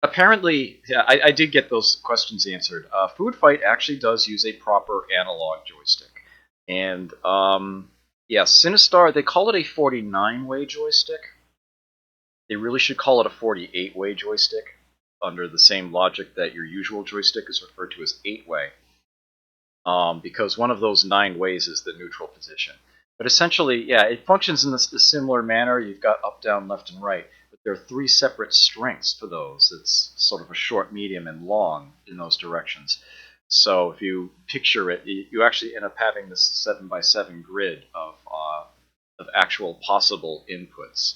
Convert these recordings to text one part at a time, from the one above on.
Apparently, yeah, I did get those questions answered. Food Fight actually does use a proper analog joystick, and yeah, Sinistar, they call it a 49-way joystick. They really should call it a 48-way joystick, under the same logic that your usual joystick is referred to as 8-way, because one of those 9 ways is the neutral position. But essentially, yeah, it functions in a similar manner. You've got up, down, left, and right, but there are 3 separate strengths for those. It's sort of a short, medium, and long in those directions. So if you picture it, you actually end up having this 7x7 grid of actual possible inputs.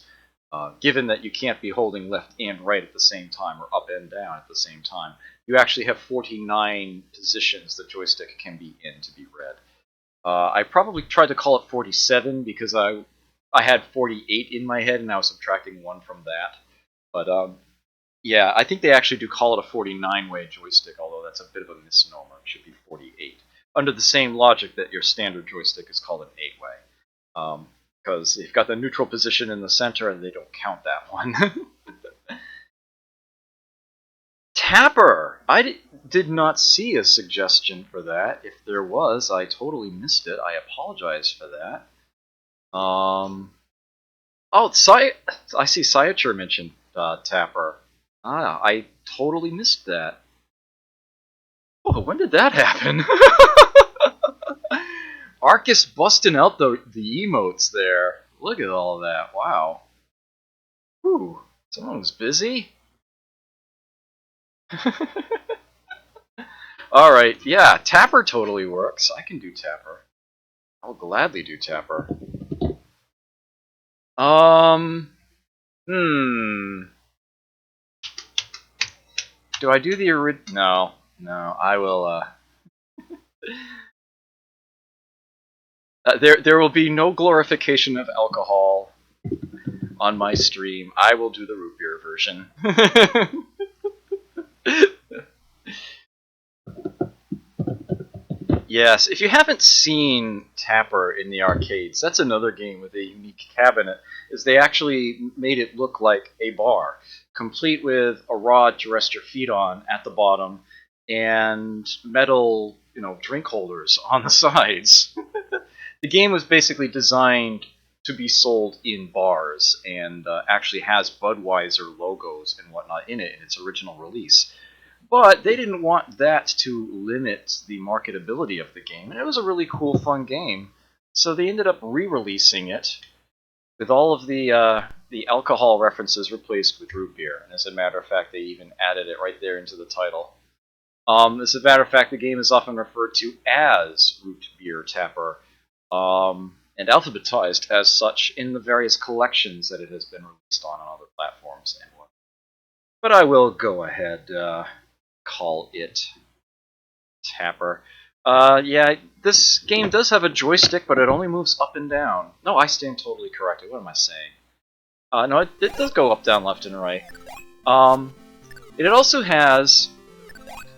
Given that you can't be holding left and right at the same time, or up and down at the same time, you actually have 49 positions the joystick can be in to be read. I probably tried to call it 47 because I had 48 in my head and I was subtracting 1 from that. But yeah, I think they actually do call it a 49-way joystick, although that's a bit of a misnomer. It should be 48. Under the same logic that your standard joystick is called an 8-way. Because you've got the neutral position in the center and they don't count that one. Tapper! I did not see a suggestion for that. If there was, I totally missed it. I apologize for that. Oh, I see Sciature mentioned Tapper. I totally missed that. Oh, when did that happen? Arcus busting out the emotes there. Look at all that. Wow. Whew. Someone was busy. Alright, yeah, Tapper totally works. I can do Tapper. I'll gladly do Tapper. Hmm. Do I do the original? No, I will, there will be no glorification of alcohol on my stream. I will do the root beer version. Yes, if you haven't seen Tapper in the arcades, that's another game with a unique cabinet, is they actually made it look like a bar, complete with a rod to rest your feet on at the bottom, and metal, drink holders on the sides. The game was basically designed to be sold in bars, and actually has Budweiser logos and whatnot in it in its original release. But they didn't want that to limit the marketability of the game, and it was a really cool, fun game. So they ended up re-releasing it with all of the alcohol references replaced with root beer. And as a matter of fact, they even added it right there into the title. As a matter of fact, the game is often referred to as Root Beer Tapper, and alphabetized as such in the various collections that it has been released on other platforms and whatnot. But I will go ahead. Call it Tapper. Yeah, this game does have a joystick, but it only moves up and down. No, I stand totally corrected. What am I saying? No, it does go up, down, left, and right. It also has,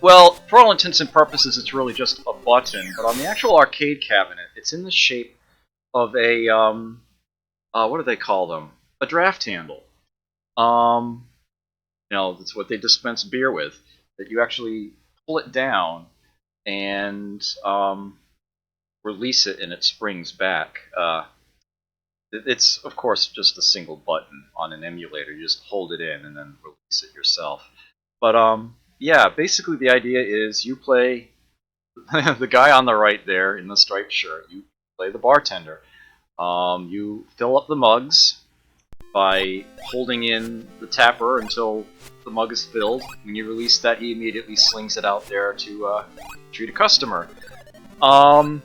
well, for all intents and purposes, it's really just a button, but on the actual arcade cabinet, it's in the shape of a, what do they call them? A draft handle. That's what they dispense beer with. That you actually pull it down and release it, and it springs back. It's, of course, just a single button on an emulator. You just hold it in and then release it yourself. But yeah, basically the idea is you play the guy on the right there in the striped shirt. You play the bartender. You fill up the mugs by holding in the tapper until the mug is filled. When you release that, he immediately slings it out there to treat a customer. Now,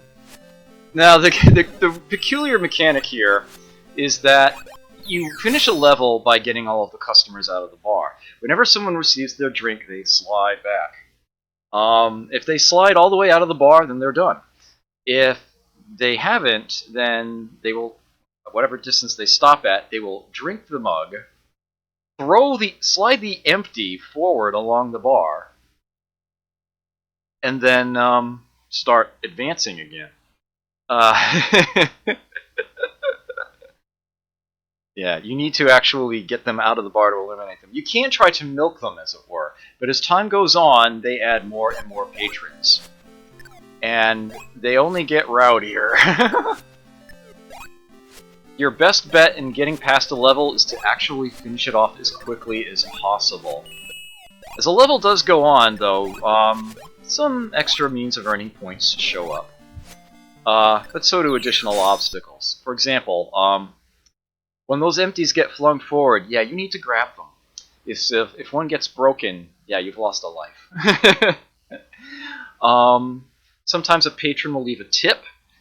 the peculiar mechanic here is that you finish a level by getting all of the customers out of the bar. Whenever someone receives their drink, they slide back. If they slide all the way out of the bar, then they're done. If they haven't, then they will, whatever distance they stop at, they will drink the mug, slide the empty forward along the bar, and then start advancing again. Yeah, you need to actually get them out of the bar to eliminate them. You can try to milk them, as it were, but as time goes on, they add more and more patrons. And they only get rowdier. Your best bet in getting past a level is to actually finish it off as quickly as possible. As a level does go on, though, some extra means of earning points show up. But so do additional obstacles. For example, when those empties get flung forward, yeah, you need to grab them. If one gets broken, yeah, you've lost a life. Sometimes a patron will leave a tip.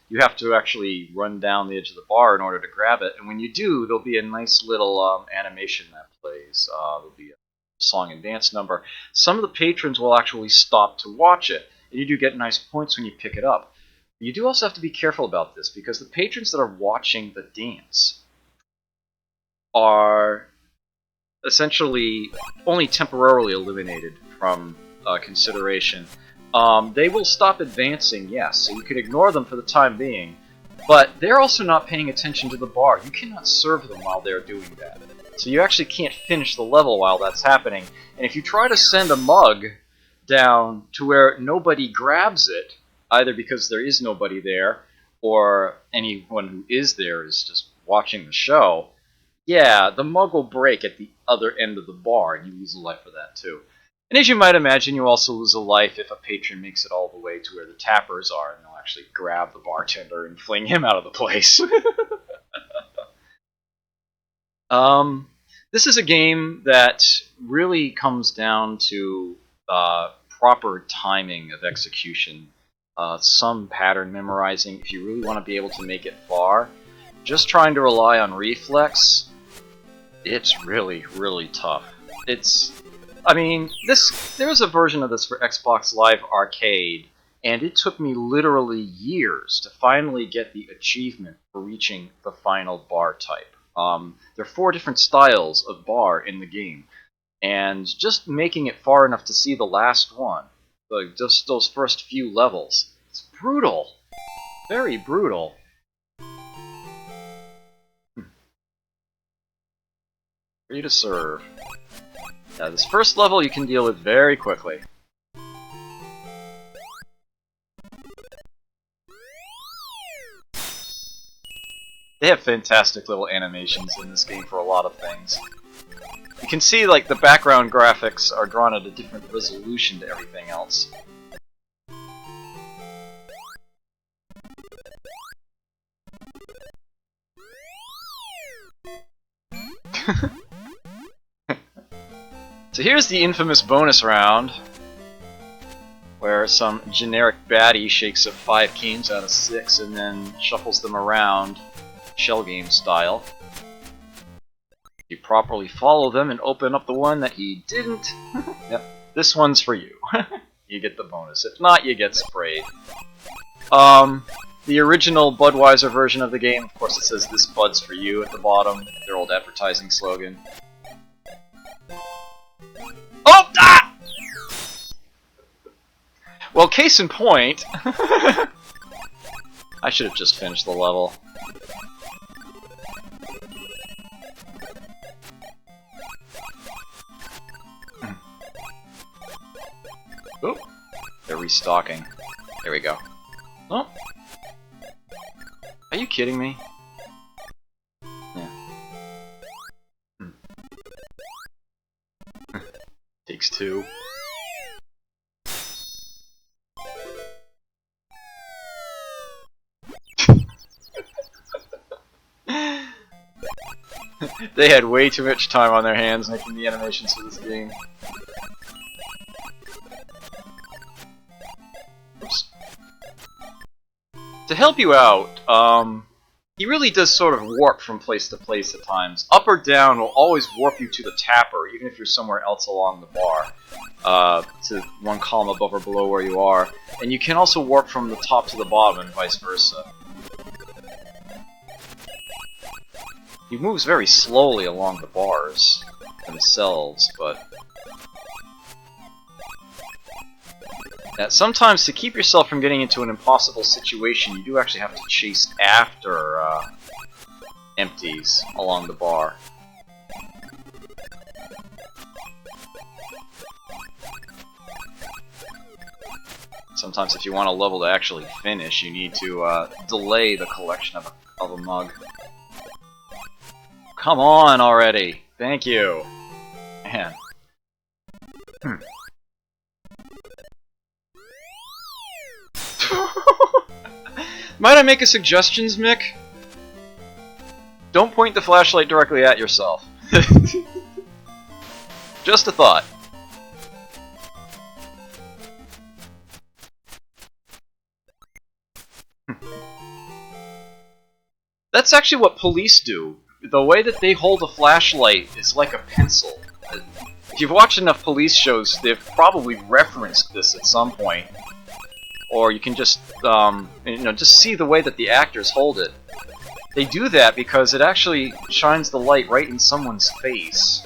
You have to actually run down the edge of the bar in order to grab it, and when you do, there'll be a nice little animation that plays. There'll be a song and dance number. Some of the patrons will actually stop to watch it, and you do get nice points when you pick it up. You do also have to be careful about this, because the patrons that are watching the dance are essentially only temporarily eliminated from consideration. They will stop advancing, yes, so you can ignore them for the time being, but they're also not paying attention to the bar. You cannot serve them while they're doing that. So you actually can't finish the level while that's happening. And if you try to send a mug down to where nobody grabs it, either because there is nobody there, or anyone who is there is just watching the show, yeah, the mug will break at the other end of the bar, and you lose a life for that too. And as you might imagine, you also lose a life if a patron makes it all the way to where the tappers are, and they'll actually grab the bartender and fling him out of the place. This is a game that really comes down to proper timing of execution, some pattern memorizing if you really want to be able to make it far. Just trying to rely on reflex, it's really, really tough. There was a version of this for Xbox Live Arcade, and it took me literally years to finally get the achievement for reaching the final bar type. There are 4 different styles of bar in the game, and just making it far enough to see the last one, just those first few levels, it's brutal. Very brutal. Free to serve. Now, this first level you can deal with very quickly. They have fantastic little animations in this game for a lot of things. You can see, like, the background graphics are drawn at a different resolution to everything else. So here's the infamous bonus round, where some generic baddie shakes up 5 kings out of 6 and then shuffles them around, shell game style. You properly follow them and open up the one that he didn't. Yep, this one's for you. You get the bonus. If not, you get sprayed. The original Budweiser version of the game, of course it says "This Bud's for you" at the bottom, their old advertising slogan. Oh! Ah! Well, case in point, I should have just finished the level. Oh, they're restocking. There we go. Oh. Are you kidding me? Yeah. Takes 2. They had way too much time on their hands making the animations for this game. Oops. To help you out, he really does sort of warp from place to place at times. Up or down will always warp you to the tapper, even if you're somewhere else along the bar, to one column above or below where you are. And you can also warp from the top to the bottom and vice versa. He moves very slowly along the bars themselves, but sometimes to keep yourself from getting into an impossible situation, you do actually have to chase after empties along the bar. Sometimes if you want a level to actually finish, you need to delay the collection of a mug. Come on already! Thank you! Man. Might I make a suggestion, Mick? Don't point the flashlight directly at yourself. Just a thought. That's actually what police do. The way that they hold a flashlight is like a pencil. If you've watched enough police shows, they've probably referenced this at some point. Or you can just, just see the way that the actors hold it. They do that because it actually shines the light right in someone's face.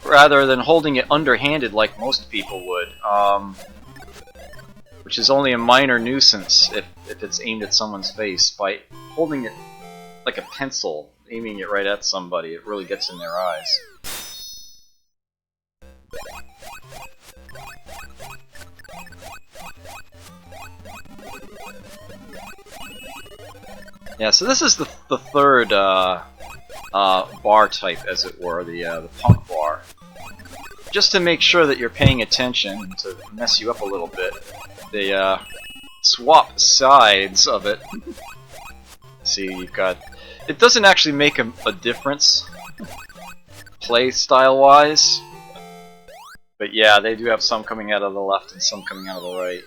Rather than holding it underhanded like most people would. Which is only a minor nuisance if it's aimed at someone's face. By holding it like a pencil, aiming it right at somebody, it really gets in their eyes. Yeah, so this is the third bar type, as it were, the punk bar. Just to make sure that you're paying attention, to mess you up a little bit, they swap sides of it. See, you've got... It doesn't actually make a difference, play style-wise. But yeah, they do have some coming out of the left and some coming out of the right.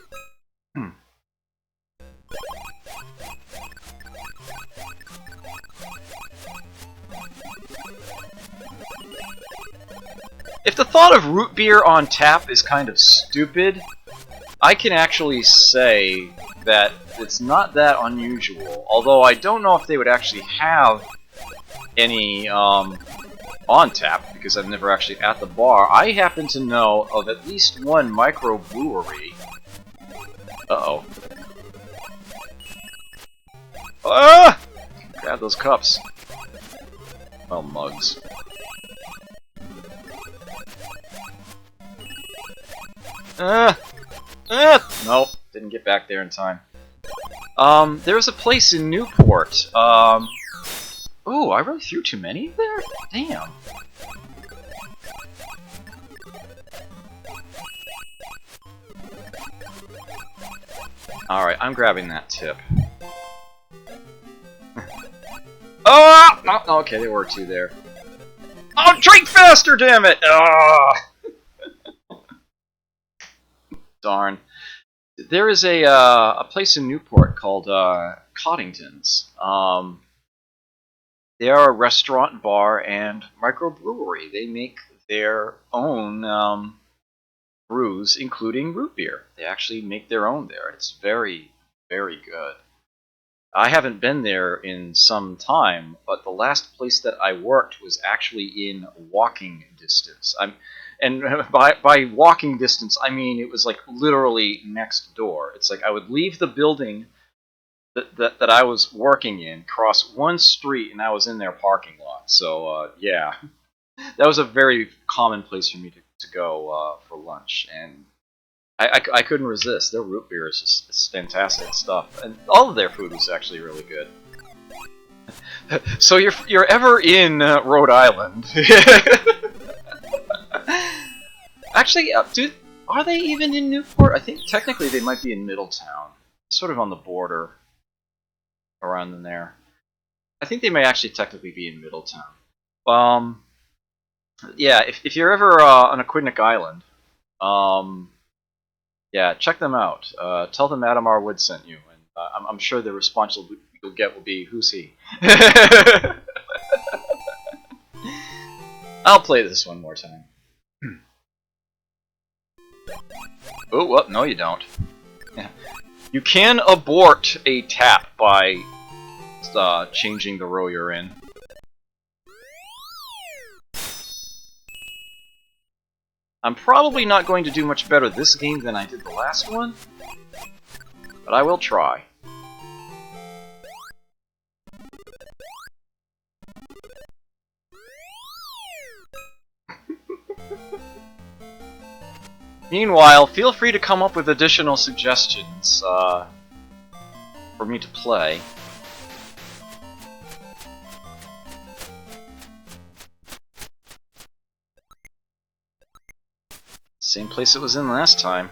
If the thought of root beer on tap is kind of stupid, I can actually say that it's not that unusual. Although I don't know if they would actually have any on tap, because I'm never actually at the bar. I happen to know of at least one microbrewery. Uh-oh. Ah! Grab those cups. Well, mugs. Nope, didn't get back there in time. There's a place in Newport. Ooh, I really threw too many there? Damn. Alright, I'm grabbing that tip. Oh! Okay, there were two there. Oh, drink faster, damn it! Darn. There is a place in Newport called Coddington's. They are a restaurant, bar, and microbrewery. They make their own brews, including root beer. They actually make their own there. It's very, very good. I haven't been there in some time, but the last place that I worked was actually in walking distance. And by walking distance, I mean it was like literally next door. It's like I would leave the building that I was working in, cross one street, and I was in their parking lot. So, yeah. That was a very common place for me to go for lunch. And I couldn't resist. Their root beer is just fantastic stuff. And all of their food was actually really good. So you're ever in Rhode Island. Actually, dude, are they even in Newport? I think technically they might be in Middletown. Sort of on the border. Around in there. I think they may actually technically be in Middletown. Yeah, if you're ever on Aquidneck Island, yeah, check them out. Tell them Adam R. Wood sent you, and I'm sure the response you'll get will be, "Who's he?" I'll play this one more time. Oh, well, no you don't. Yeah. You can abort a tap by changing the row you're in. I'm probably not going to do much better this game than I did the last one, but I will try. Meanwhile, feel free to come up with additional suggestions for me to play. Same place it was in last time.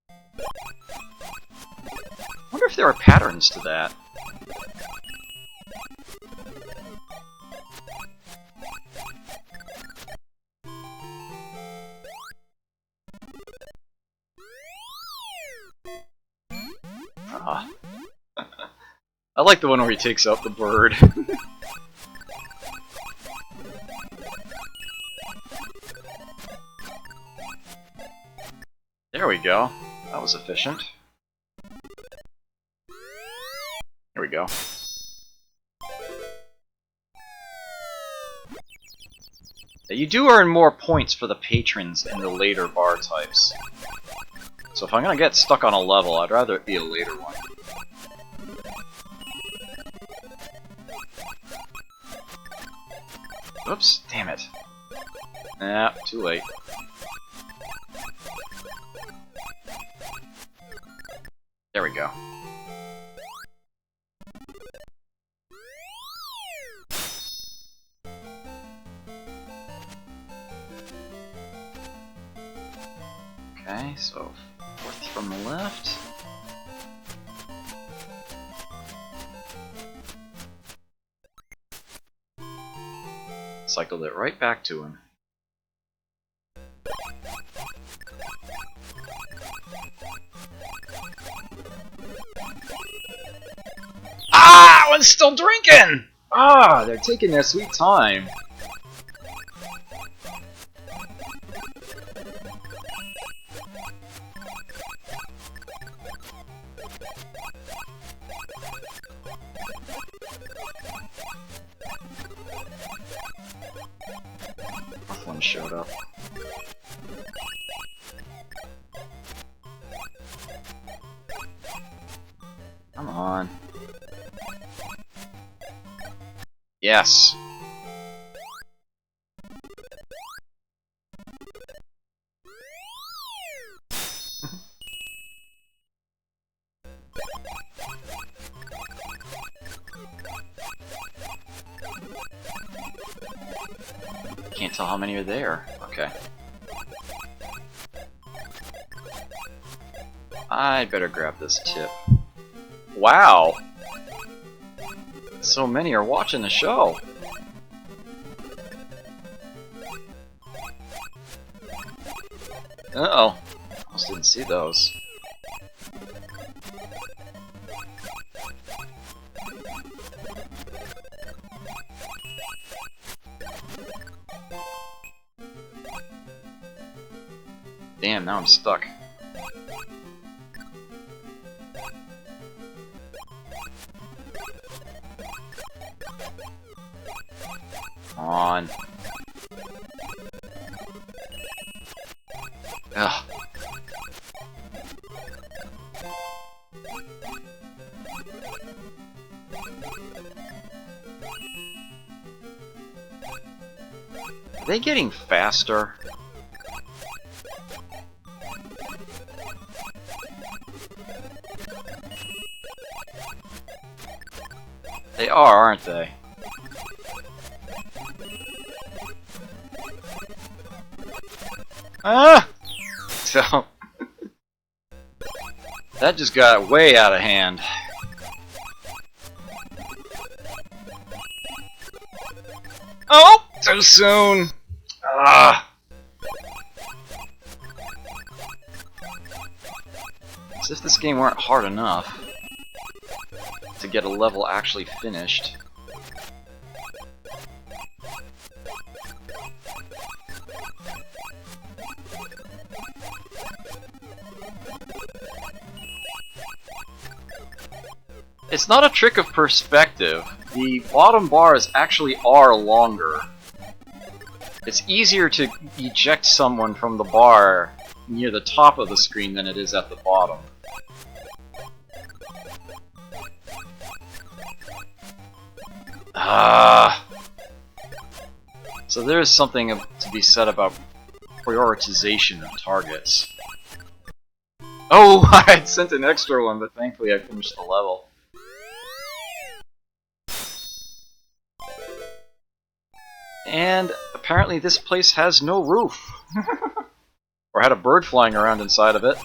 I wonder if there are patterns to that. Ah. I like the one where he takes out the bird. There we go. That was efficient. There we go. You do earn more points for the patrons in the later bar types. So if I'm gonna get stuck on a level, I'd rather it be a later one. Oops, damn it. Nah, too late. There we go. Okay, so fourth from the left. Cycled it right back to him. Ah! One's still drinking! Ah, they're taking their sweet time. One showed up. Come on. Yes. Can't tell how many are there. Okay. I better grab this tip. Wow! So many are watching the show. Uh-oh. Almost didn't see those. Damn, now I'm stuck. Come on. Ugh. Are they getting faster? They are, aren't they? Ah! So that just got way out of hand. Oh! Too soon! Ah! As if this game weren't hard enough to get a level actually finished. It's not a trick of perspective. The bottom bars actually are longer. It's easier to eject someone from the bar near the top of the screen than it is at the bottom. Ah. So there is something to be said about prioritization of targets. Oh, I had sent an extra one, but thankfully I finished the level. And apparently this place has no roof. Or had a bird flying around inside of it.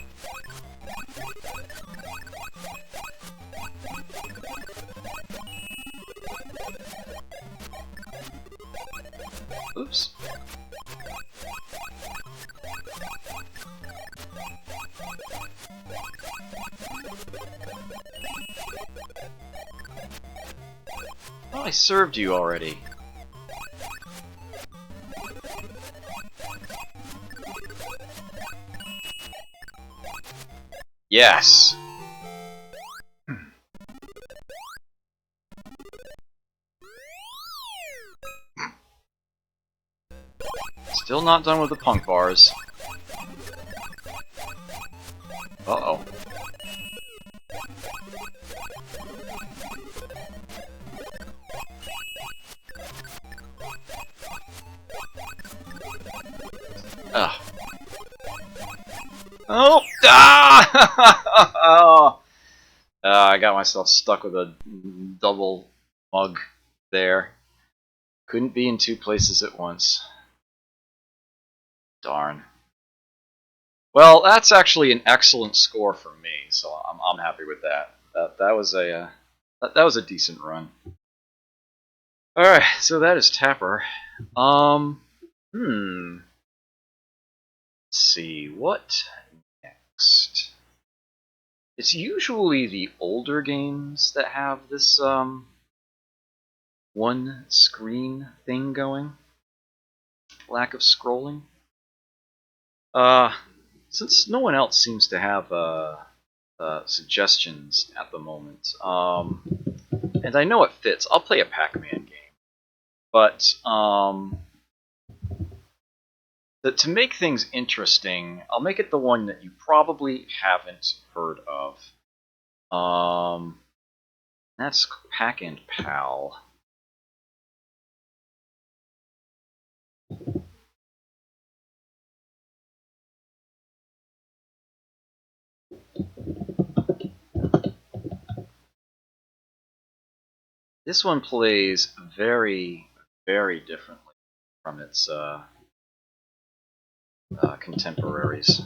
Oops. Oh, I served you already. Yes! Still not done with the punk bars. Uh-oh. Ugh. Oh! Ah! Oh. I got myself stuck with a double mug there. Couldn't be in two places at once. Darn. Well, that's actually an excellent score for me, so I'm happy with that. That was a decent run. All right, so that is Tapper. Let's see what next. It's usually the older games that have this one screen thing going. Lack of scrolling. Since no one else seems to have suggestions at the moment, and I know it fits, I'll play a Pac-Man game. But to make things interesting, I'll make it the one that you probably haven't heard of. That's Pac and Pal. This one plays very, very differently from its contemporaries.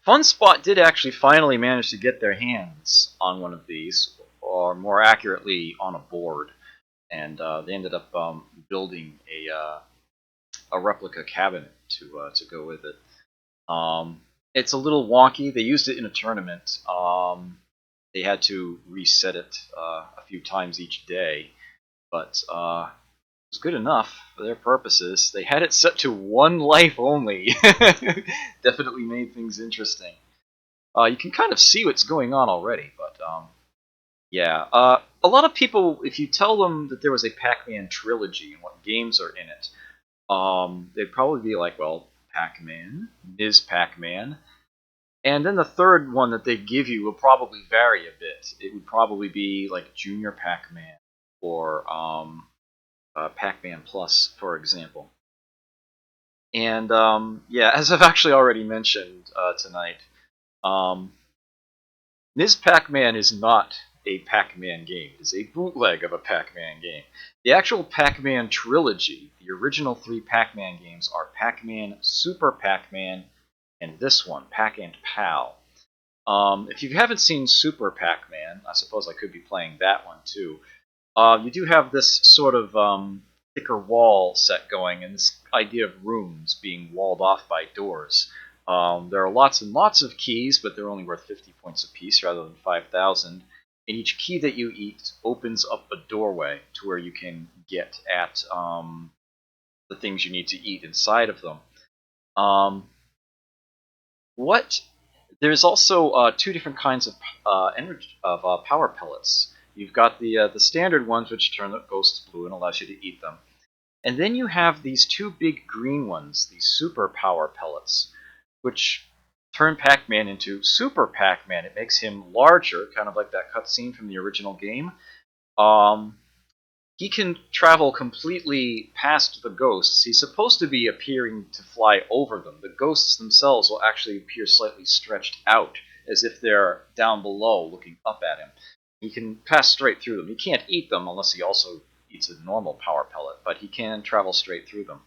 FunSpot did actually finally manage to get their hands on one of these, or more accurately, on a board, and they ended up building a replica cabinet to go with it. It's a little wonky. They used it in a tournament. They had to reset it a few times each day, but it was good enough for their purposes. They had it set to one life only. Definitely made things interesting. You can kind of see what's going on already, but yeah. A lot of people, if you tell them that there was a Pac-Man trilogy and what games are in it, they'd probably be like, well, Pac-Man, Ms. Pac-Man, and then the third one that they give you will probably vary a bit. It would probably be like Junior Pac-Man or Pac-Man Plus, for example. And yeah, as I've actually already mentioned tonight, Ms. Pac-Man is not a Pac-Man game. It is a bootleg of a Pac-Man game. The actual Pac-Man trilogy, the original 3 Pac-Man games, are Pac-Man, Super Pac-Man, and this one, Pac and Pal. If you haven't seen Super Pac-Man, I suppose I could be playing that one too. You do have this sort of thicker wall set going, and this idea of rooms being walled off by doors. There are lots and lots of keys, but they're only worth 50 points apiece rather than 5,000. And each key that you eat opens up a doorway to where you can get at the things you need to eat inside of them. There's also 2 different kinds of power pellets. You've got the standard ones, which turn the ghosts blue and allows you to eat them. And then you have these 2 big green ones, these super power pellets, which turn Pac-Man into Super Pac-Man. It makes him larger, kind of like that cutscene from the original game. He can travel completely past the ghosts. He's supposed to be appearing to fly over them. The ghosts themselves will actually appear slightly stretched out, as if they're down below looking up at him. He can pass straight through them. He can't eat them unless he also eats a normal power pellet, but he can travel straight through them.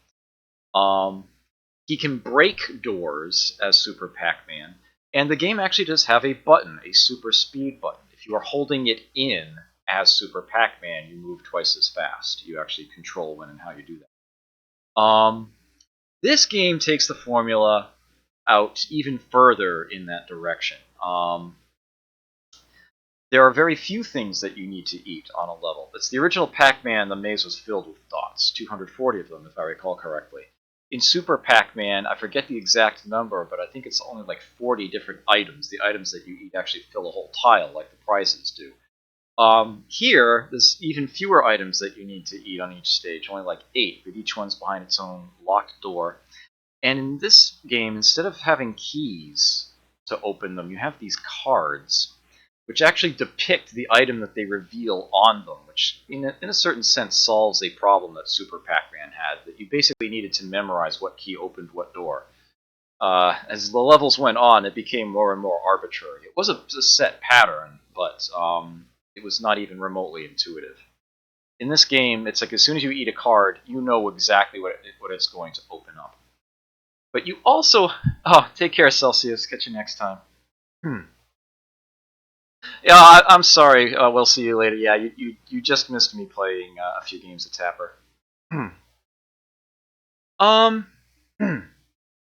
He can break doors as Super Pac-Man, and the game actually does have a button, a super speed button. If you are holding it in as Super Pac-Man, you move twice as fast. You actually control when and how you do that. This game takes the formula out even further in that direction. There are very few things that you need to eat on a level. It's the original Pac-Man, the maze was filled with dots, 240 of them, if I recall correctly. In Super Pac-Man, I forget the exact number, but I think it's only like 40 different items. The items that you eat actually fill a whole tile, like the prizes do. Here, there's even fewer items that you need to eat on each stage, only like 8, but each one's behind its own locked door. And in this game, instead of having keys to open them, you have these cards, which actually depict the item that they reveal on them, which in a certain sense solves a problem that Super Pac-Man had, that you basically needed to memorize what key opened what door. As the levels went on, it became more and more arbitrary. It was a set pattern, but it was not even remotely intuitive. In this game, it's like as soon as you eat a card, you know exactly what it's going to open up. But you also... Oh, take care, Celsius. Catch you next time. Yeah, I'm sorry. We'll see you later. Yeah, you just missed me playing a few games of Tapper.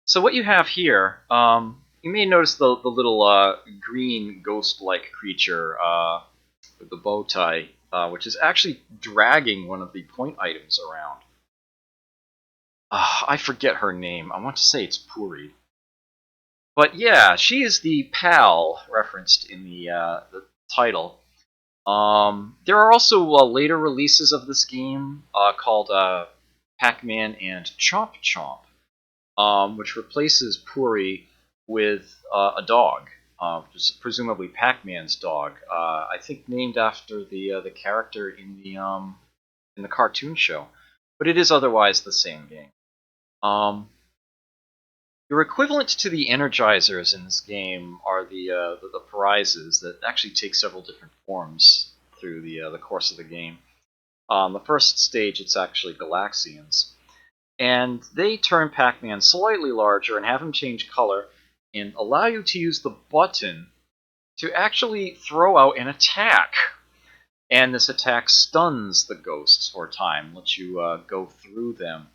So what you have here, you may notice the little green ghost-like creature with the bow tie, which is actually dragging one of the point items around. I forget her name. I want to say it's Puri. But yeah, she is the pal referenced in the title. There are also later releases of this game called Pac-Man and Chomp Chomp, which replaces Puri with a dog, which is presumably Pac-Man's dog. I think named after the character in the cartoon show, but it is otherwise the same game. Your equivalent to the Energizers in this game are the prizes that actually take several different forms through the course of the game. The first stage, it's actually Galaxians, and they turn Pac-Man slightly larger and have him change color and allow you to use the button to actually throw out an attack. And this attack stuns the ghosts for a time, lets you go through them.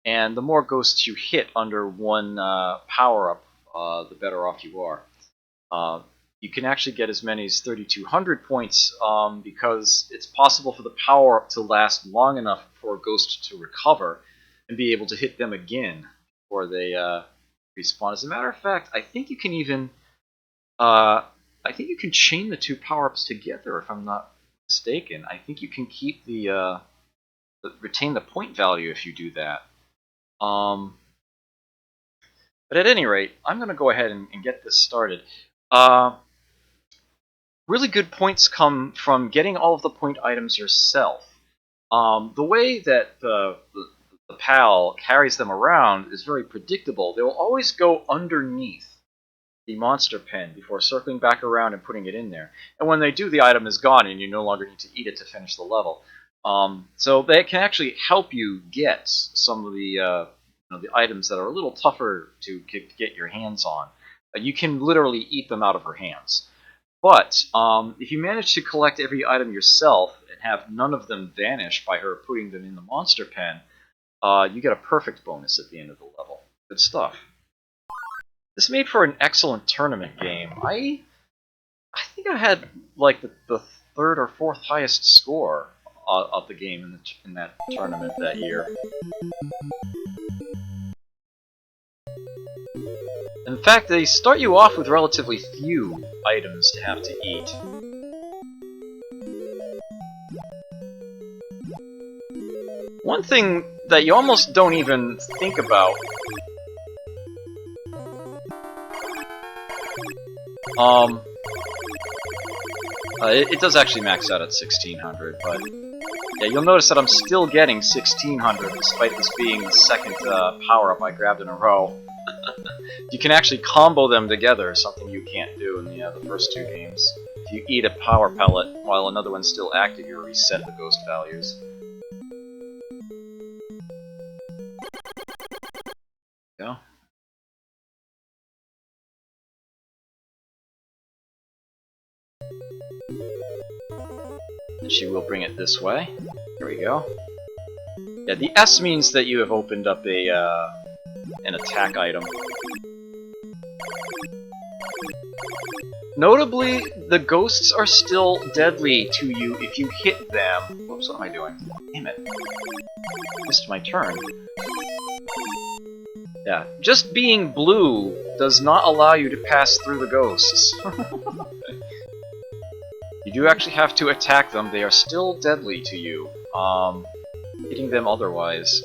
And the more ghosts you hit under one power-up, the better off you are. You can actually get as many as 3,200 points because it's possible for the power-up to last long enough for a ghost to recover and be able to hit them again before they respawn. As a matter of fact, I think you can even chain the two power-ups together, if I'm not mistaken. I think you can keep retain the point value if you do that. But at any rate, I'm going to go ahead and get this started. Really good points come from getting all of the point items yourself. The way that the PAL carries them around is very predictable. They will always go underneath the monster pen before circling back around and putting it in there. And when they do, the item is gone and you no longer need to eat it to finish the level. So they can actually help you get some of the items that are a little tougher to get your hands on. You can literally eat them out of her hands. But if you manage to collect every item yourself and have none of them vanish by her putting them in the monster pen, you get a perfect bonus at the end of the level. Good stuff. This made for an excellent tournament game. I think I had like the third or fourth highest score of the game in that tournament that year. In fact, they start you off with relatively few items to have to eat. One thing that you almost don't even think about It does actually max out at 1600, but yeah, you'll notice that I'm still getting 1600 despite this being the second power-up I grabbed in a row. You can actually combo them together, something you can't do in the first two games. If you eat a power pellet while another one's still active, you reset the ghost values. Go. And she will bring it this way. Here we go. Yeah, the S means that you have opened up an attack item. Notably, the ghosts are still deadly to you if you hit them. Whoops, what am I doing? Damn it. Missed my turn. Yeah, just being blue does not allow you to pass through the ghosts. You do actually have to attack them. They are still deadly to you. Hitting them otherwise.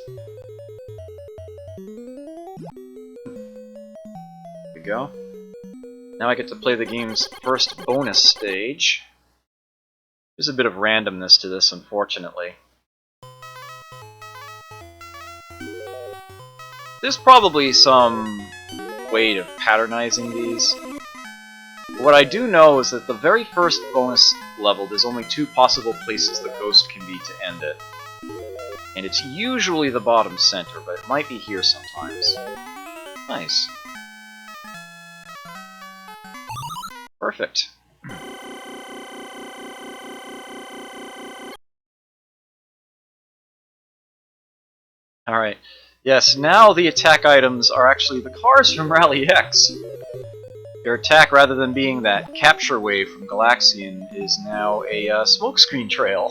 There we go. Now I get to play the game's first bonus stage. There's a bit of randomness to this, unfortunately. There's probably some way of patternizing these. What I do know is that the very first bonus level, there's only two possible places the ghost can be to end it. And it's usually the bottom center, but it might be here sometimes. Nice. Perfect. Alright. Yes, now the attack items are actually the cars from Rally X. Their attack, rather than being that capture wave from Galaxian, is now a smokescreen trail.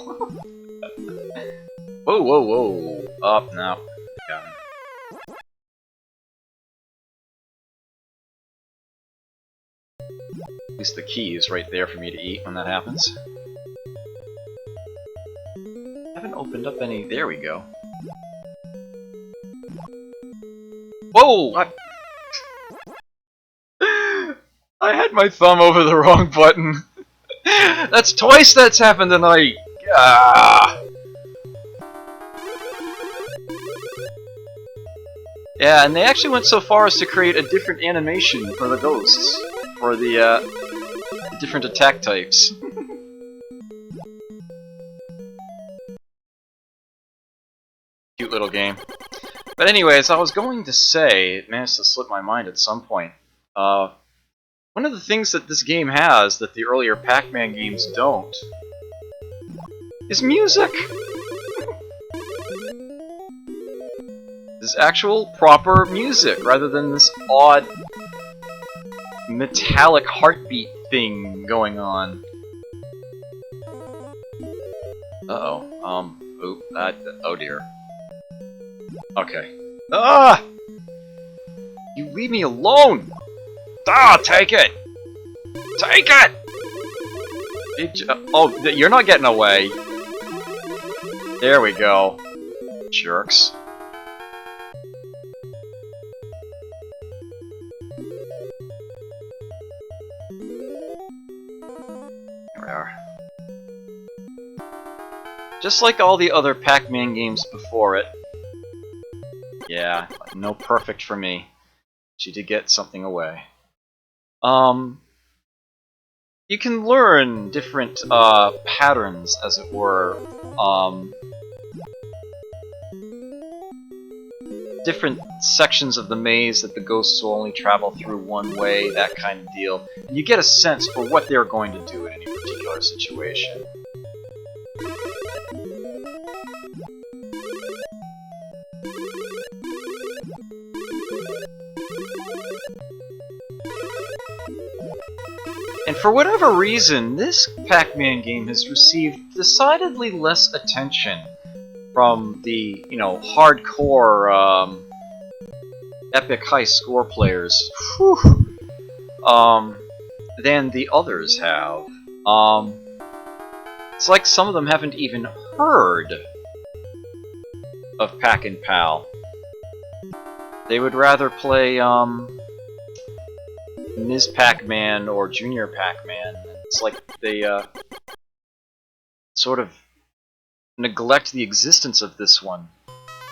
Whoa, whoa, whoa. Up now. Got him. At least the key is right there for me to eat when that happens. I haven't opened up any... There we go. Whoa! What? I had my thumb over the wrong button. That's twice that's happened tonight. Ah. Yeah, and they actually went so far as to create a different animation for the ghosts, for the different attack types. Cute little game. But anyways, I was going to say, it managed to slip my mind at some point. One of the things that this game has that the earlier Pac-Man games don't is music. This actual proper music, rather than this odd metallic heartbeat thing going on. Uh-oh. Oh dear. Okay. Ah! You leave me alone! Ah, take it! Take it! Oh, you're not getting away. There we go. Jerks. Here we are. Just like all the other Pac-Man games before it. Yeah, no perfect for me. She did get something away. You can learn different patterns, as it were. Different sections of the maze that the ghosts will only travel through one way, that kind of deal. And you get a sense for what they're going to do in any particular situation. And for whatever reason, this Pac-Man game has received decidedly less attention from the, hardcore, epic high score players, than the others have. It's like some of them haven't even heard of Pac and Pal. They would rather play, Ms. Pac-Man or Junior Pac-Man. It's like they sort of neglect the existence of this one.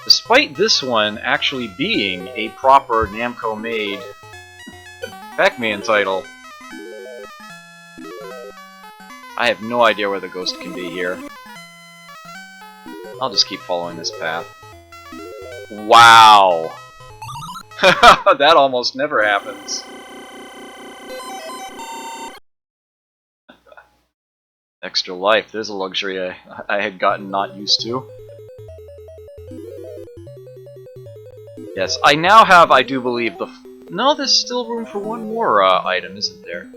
Despite this one actually being a proper Namco-made Pac-Man title. I have no idea where the ghost can be here. I'll just keep following this path. Wow! That almost never happens. Extra life, there's a luxury I had gotten not used to. Yes, I now have, I do believe, no, there's still room for one more item, isn't there?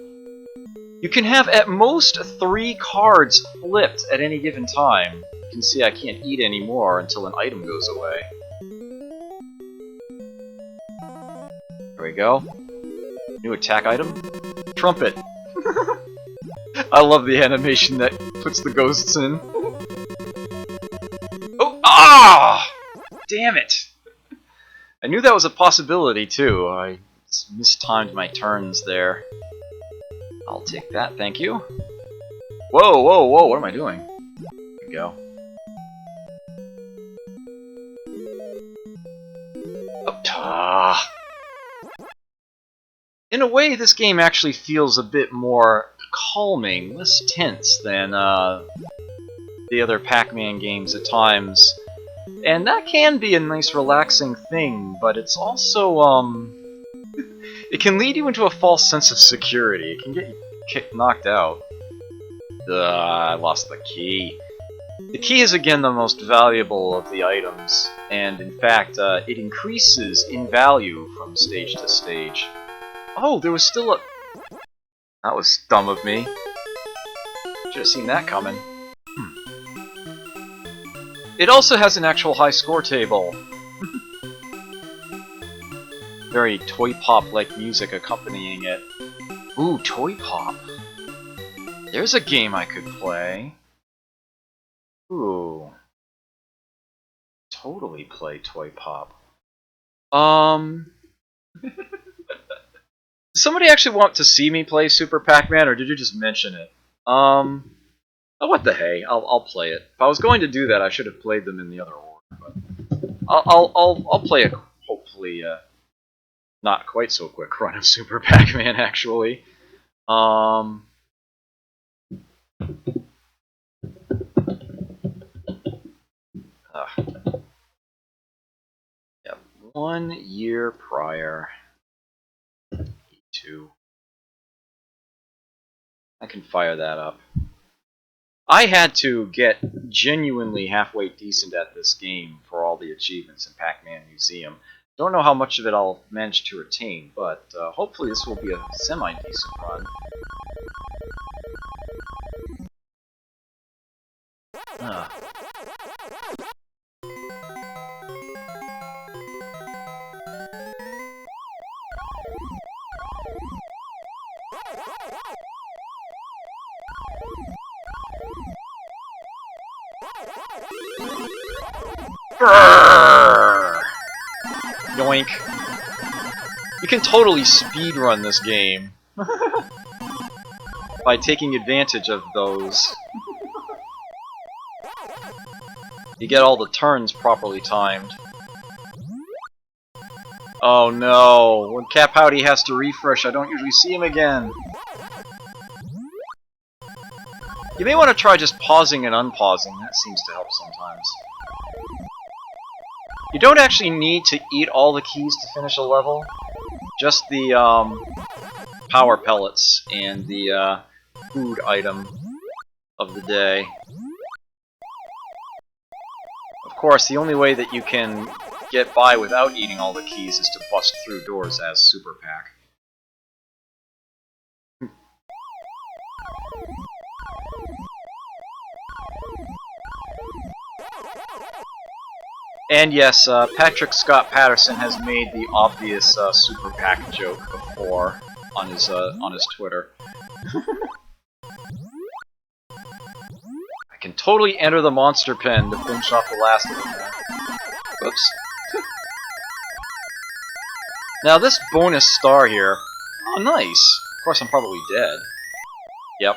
You can have at most 3 cards flipped at any given time. You can see I can't eat anymore until an item goes away. There we go. New attack item. Trumpet. I love the animation that puts the ghosts in. Oh! Ah! Damn it! I knew that was a possibility, too. I mistimed my turns there. I'll take that, thank you. Whoa, whoa, whoa, what am I doing? There we go. Oh, in a way, this game actually feels a bit more calming, less tense than the other Pac-Man games at times. And that can be a nice relaxing thing, but it's also, it can lead you into a false sense of security. It can get you knocked out. I lost the key. The key is again the most valuable of the items, and in fact, it increases in value from stage to stage. Oh, there was still a... That was dumb of me. Should have seen that coming. It also has an actual high score table. Very Toy Pop-like music accompanying it. Ooh, Toy Pop. There's a game I could play. Ooh. Totally play Toy Pop. Does somebody actually want to see me play Super Pac-Man, or did you just mention it? Oh, what the hey? I'll play it. If I was going to do that, I should have played them in the other order. But I'll play a hopefully not quite so quick run of Super Pac-Man actually. Yeah, 1 year prior. E2. I can fire that up. I had to get genuinely halfway decent at this game for all the achievements in Pac-Man Museum. Don't know how much of it I'll manage to retain, but hopefully this will be a semi-decent run. Brrr! Yoink. You can totally speedrun this game by taking advantage of those. You get all the turns properly timed. Oh no, when Cap Howdy has to refresh, I don't usually see him again. You may want to try just pausing and unpausing, that seems to help sometimes. You don't actually need to eat all the keys to finish a level, just the power pellets and the food item of the day. Of course, the only way that you can get by without eating all the keys is to bust through doors as Super Pac. And yes, Patrick Scott Patterson has made the obvious Super Pac joke before on his Twitter. I can totally enter the monster pen to finish off the last of them there. Whoops. Now this bonus star here, Oh, nice. Of course, I'm probably dead. Yep.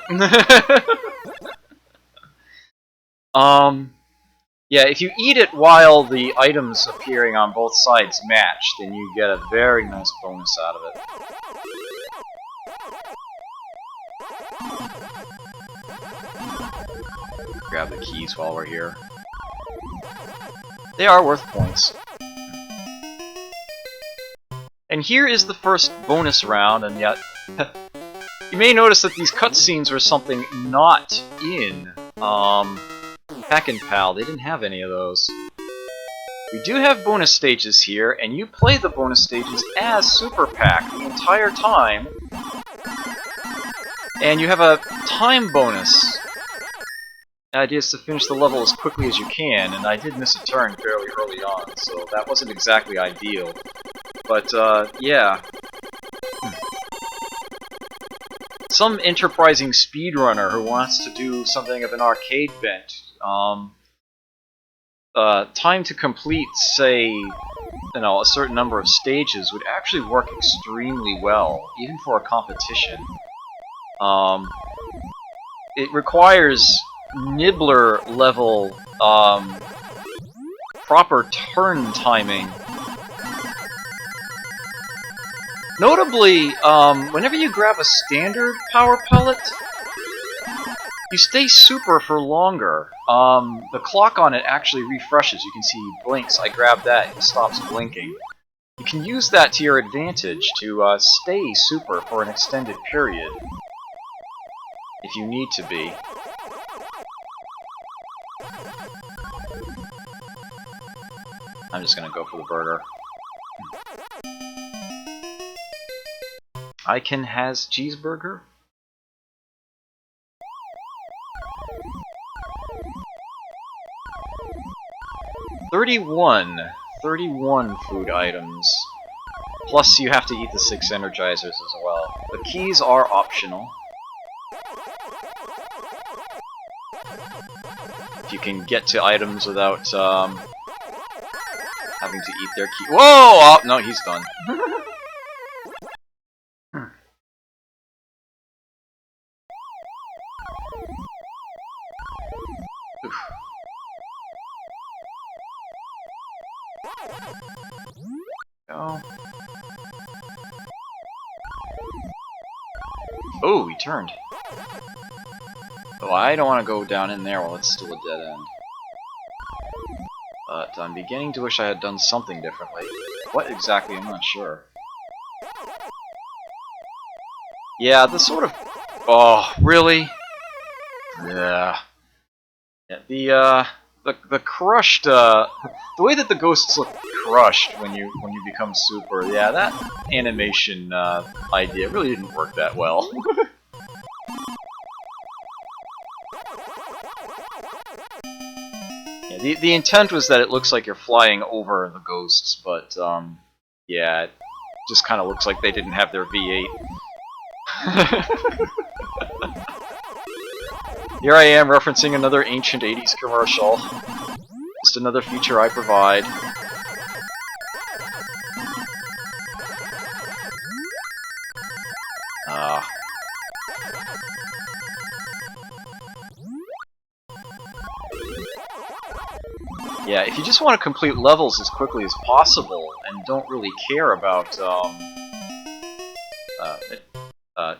Yeah, if you eat it while the items appearing on both sides match, then you get a very nice bonus out of it. Grab the keys while we're here. They are worth points. And here is the first bonus round, and yet you may notice that these cutscenes were something not in Pack and Pal. They didn't have any of those. We do have bonus stages here, and you play the bonus stages as Super Pack the entire time. And you have a time bonus. The idea is to finish the level as quickly as you can, and I did miss a turn fairly early on, so that wasn't exactly ideal. But, yeah. Some enterprising speedrunner who wants to do something of an arcade bent, time to complete, say, a certain number of stages would actually work extremely well, even for a competition. It requires Nibbler-level, proper turn timing. Notably, whenever you grab a standard power pellet, you stay super for longer. The clock on it actually refreshes. You can see it blinks. I grab that, it stops blinking. You can use that to your advantage to stay super for an extended period, if you need to be. I'm just gonna go for the burger. Icon has cheeseburger? $31 food items. Plus you have to eat the 6 energizers as well. The keys are optional. If you can get to items without having to eat their key. Whoa! Oh, no, he's done. Go. Oh, he turned. Oh, I don't want to go down in there while it's still a dead end. But I'm beginning to wish I had done something differently. What exactly, I'm not sure. Yeah, the sort of... Oh, really? Yeah. The crushed, the way that the ghosts look crushed when you become super, yeah, that animation idea really didn't work that well. Yeah, the intent was that it looks like you're flying over the ghosts, but yeah, it just kind of looks like they didn't have their V8. Here I am referencing another ancient 80s commercial. Just another feature I provide. Yeah, if you just want to complete levels as quickly as possible and don't really care about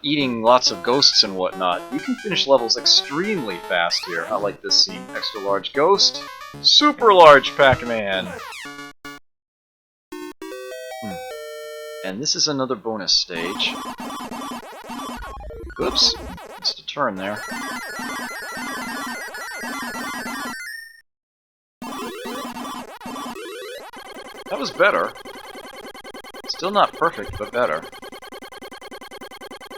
eating lots of ghosts and whatnot, you can finish levels extremely fast here. I like this scene. Extra large ghost, super large Pac-Man. And this is another bonus stage. Oops, missed a turn there. That was better. Still not perfect, but better.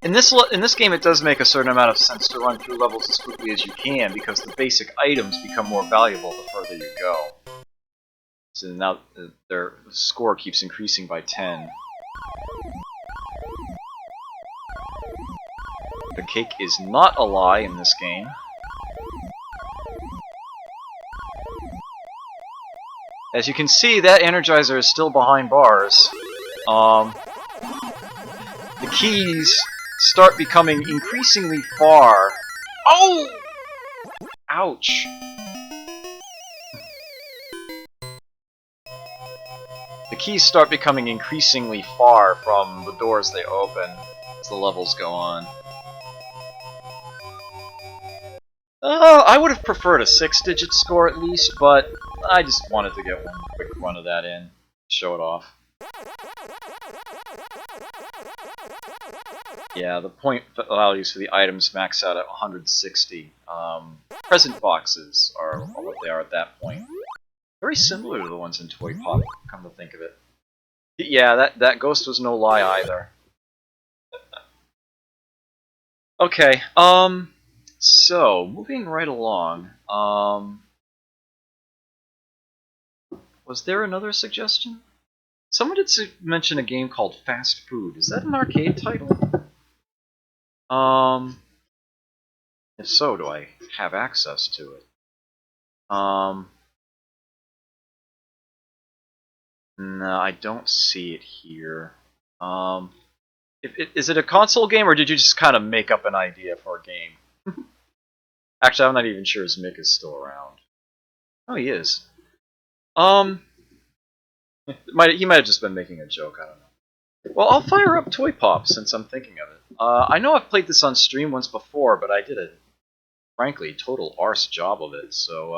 In this game, it does make a certain amount of sense to run through levels as quickly as you can, because the basic items become more valuable the further you go. So now their score keeps increasing by 10. The cake is not a lie in this game. As you can see, that Energizer is still behind bars. The keys start becoming increasingly far. Oh! Ouch. The keys start becoming increasingly far from the doors they open as the levels go on. I would have preferred a 6-digit score at least, but I just wanted to get one quick run of that in. Show it off. Yeah, the point values for the items max out at 160. Present boxes are what they are at that point. Very similar to the ones in Toy Pop, come to think of it. Yeah, that ghost was no lie either. Okay, so, moving right along, was there another suggestion? Someone did mention a game called Fast Food. Is that an arcade title? If so, do I have access to it? No, I don't see it here. Is it a console game, or did you just kind of make up an idea for a game? Actually, I'm not even sure if Mick is still around. Oh, he is. He might have just been making a joke, I don't know. Well, I'll fire up Toy Pop since I'm thinking of it. I know I've played this on stream once before, but I did a, frankly, total arse job of it, so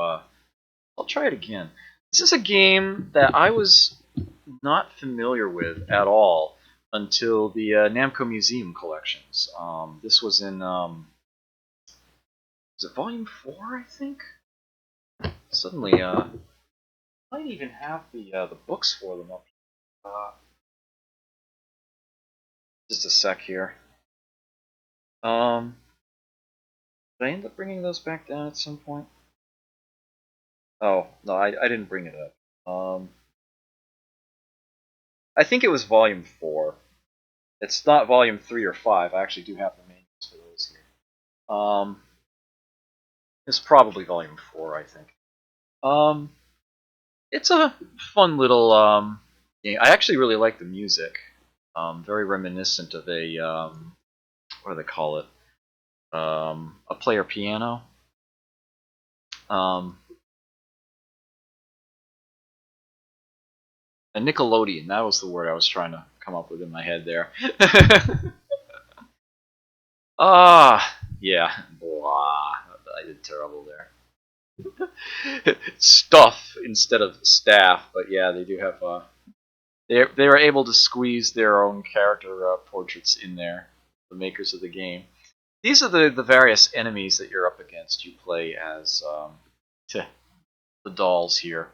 I'll try it again. This is a game that I was not familiar with at all until the Namco Museum collections. This was in, was it Volume 4, I think? Suddenly, might even have the books for them up. Just a sec here. Did I end up bringing those back down at some point? Oh, no, I didn't bring it up. I think it was Volume 4. It's not Volume 3 or 5. I actually do have the manuals for those here. It's probably Volume 4, I think. It's a fun little game. I actually really like the music. Very reminiscent of a, what do they call it? A player piano. A Nickelodeon, that was the word I was trying to come up with in my head there. Yeah, blah. I did terrible there. Stuff instead of staff, but yeah, they do have, they were able to squeeze their own character portraits in there, the makers of the game. These are the various enemies that you're up against. You play as the dolls here.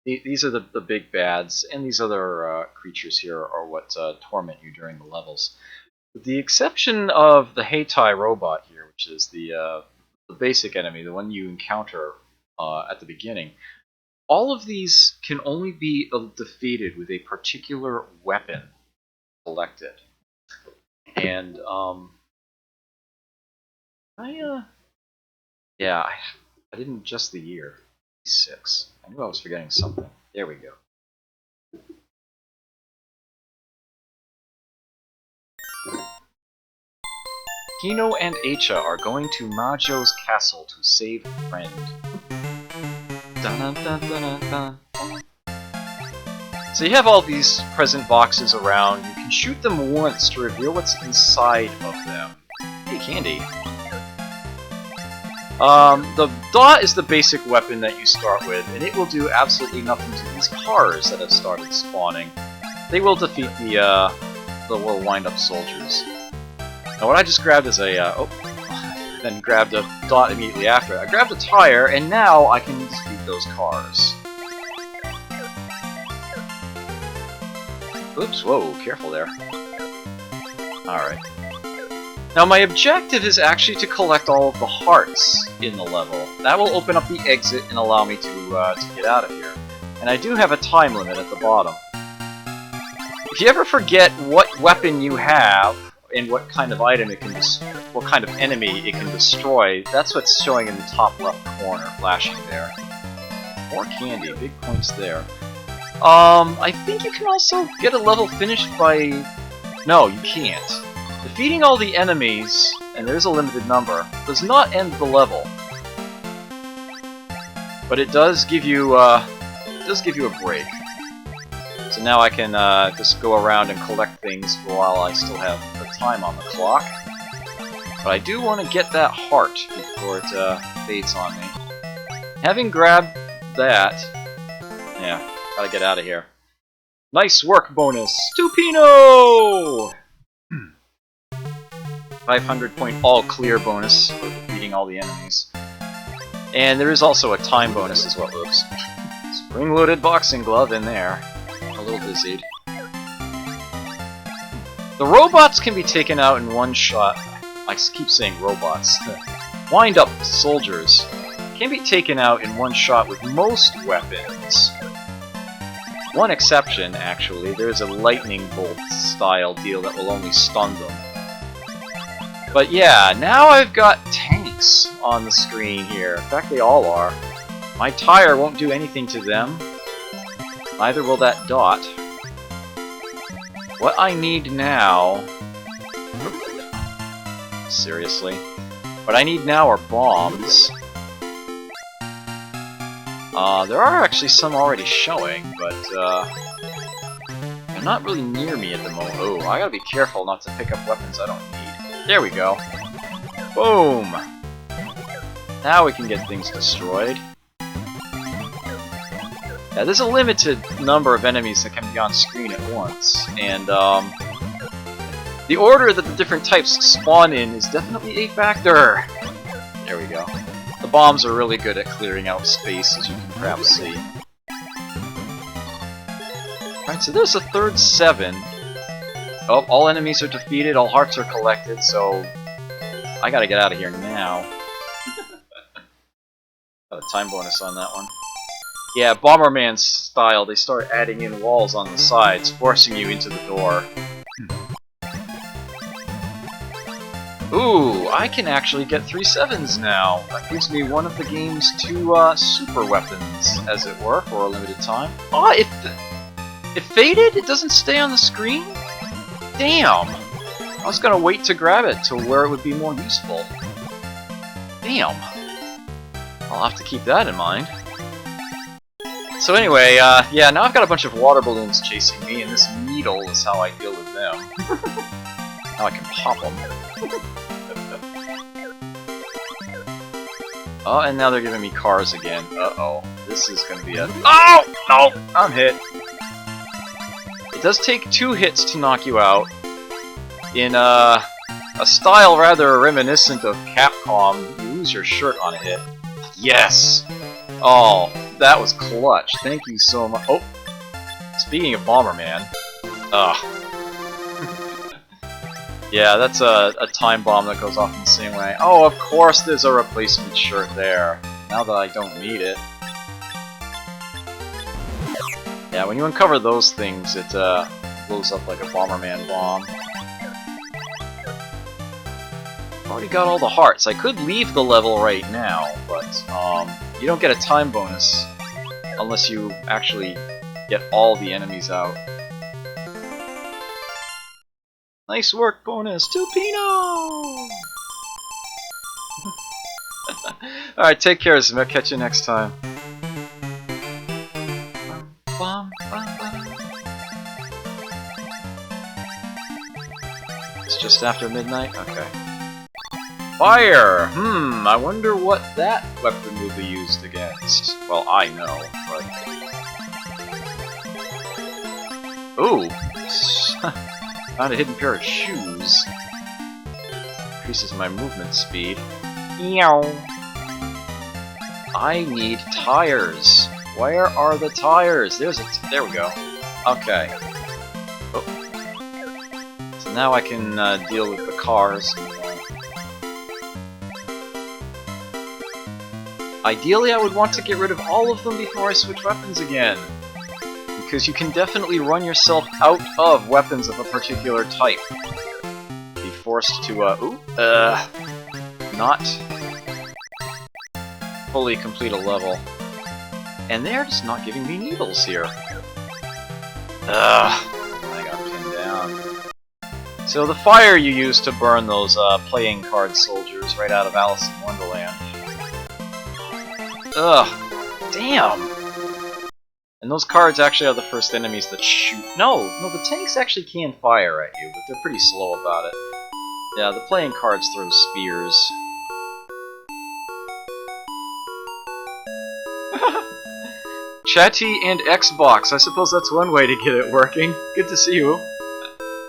These are the big bads, and these other creatures here are what torment you during the levels. With the exception of the Heitai robot here, which is the basic enemy, the one you encounter at the beginning, all of these can only be defeated with a particular weapon selected. And I didn't adjust the year. 6. I knew I was forgetting something. There we go. Hino and Eicha are going to Majo's castle to save a friend. Dun, dun, dun, dun, dun. So you have all these present boxes around. You can shoot them once to reveal what's inside of them. Hey, candy. The dot is the basic weapon that you start with, and it will do absolutely nothing to these cars that have started spawning. They will defeat the little wind-up soldiers. Now what I just grabbed is then grabbed a dot immediately after. I grabbed a tire, and now I can defeat those cars. Oops, whoa, careful there. Alright. Now my objective is actually to collect all of the hearts in the level. That will open up the exit and allow me to get out of here. And I do have a time limit at the bottom. If you ever forget what weapon you have and what kind of item it can, what kind of enemy it can destroy, that's what's showing in the top left corner, flashing there. More candy, big points there. I think you can also get a level finished by No, you can't. Defeating all the enemies, and there's a limited number, does not end the level. But it does give you a break. So now I can just go around and collect things for while I still have the time on the clock. But I do want to get that heart before it fades on me. Having grabbed that, yeah, gotta get out of here. Nice work bonus, Stupino! 500 point all clear bonus for defeating all the enemies. And there is also a time bonus as well. Oops. Spring-loaded boxing glove in there. A little dizzied. The robots can be taken out in one shot. I keep saying robots. Wind-up soldiers can be taken out in one shot with most weapons. One exception, actually. There's a lightning bolt style deal that will only stun them. But yeah, now I've got tanks on the screen here. In fact, they all are. My tire won't do anything to them. Neither will that dot. What I need now... Seriously? What I need now are bombs. There are actually some already showing, but they're not really near me at the moment. Oh, I gotta be careful not to pick up weapons I don't need. There we go. Boom! Now we can get things destroyed. Yeah, there's a limited number of enemies that can be on screen at once, and the order that the different types spawn in is definitely a factor. There we go. The bombs are really good at clearing out space, as you can perhaps see. Alright, so there's a third 7. Oh, all enemies are defeated, all hearts are collected, so I gotta get out of here now. Got a time bonus on that one. Yeah, Bomberman style, they start adding in walls on the sides, forcing you into the door. Ooh, I can actually get 3 7s now. That gives me one of the game's 2 super weapons, as it were, for a limited time. Oh, it faded? It doesn't stay on the screen? Damn! I was gonna wait to grab it to where it would be more useful. Damn. I'll have to keep that in mind. So anyway, yeah, now I've got a bunch of water balloons chasing me, and this needle is how I deal with them. Now I can pop them. Oh, and now they're giving me cars again. Uh-oh. This is gonna be a... Oh! No! I'm hit. It does take 2 hits to knock you out. In a style rather reminiscent of Capcom, you lose your shirt on a hit. Yes! Oh, that was clutch. Thank you so much. Oh! Speaking of Bomberman. Ugh. Yeah, that's a time bomb that goes off in the same way. Oh, of course there's a replacement shirt there. Now that I don't need it. Yeah, when you uncover those things, it blows up like a Bomberman bomb. Already got all the hearts. I could leave the level right now, but you don't get a time bonus unless you actually get all the enemies out. Nice work, bonus, Tupino! Alright, take care, Zim. Catch you next time. It's just after midnight? Okay. Fire! I wonder what that weapon will be used against. Well, I know, but... Ooh! Found a hidden pair of shoes. Increases my movement speed. Meow! I need tires. Where are the tires? There we go. Okay. Oh. So now I can deal with the cars. Ideally, I would want to get rid of all of them before I switch weapons again. Because you can definitely run yourself out of weapons of a particular type. Be forced to, not fully complete a level. And they're just not giving me needles here. I got pinned down. So the fire you use to burn those playing card soldiers right out of Alice in Wonderland. Ugh. Damn! And those cards actually are the first enemies that shoot. No, the tanks actually can fire at you, but they're pretty slow about it. Yeah, the playing cards throw spears. Chatty and Xbox. I suppose that's one way to get it working. Good to see you.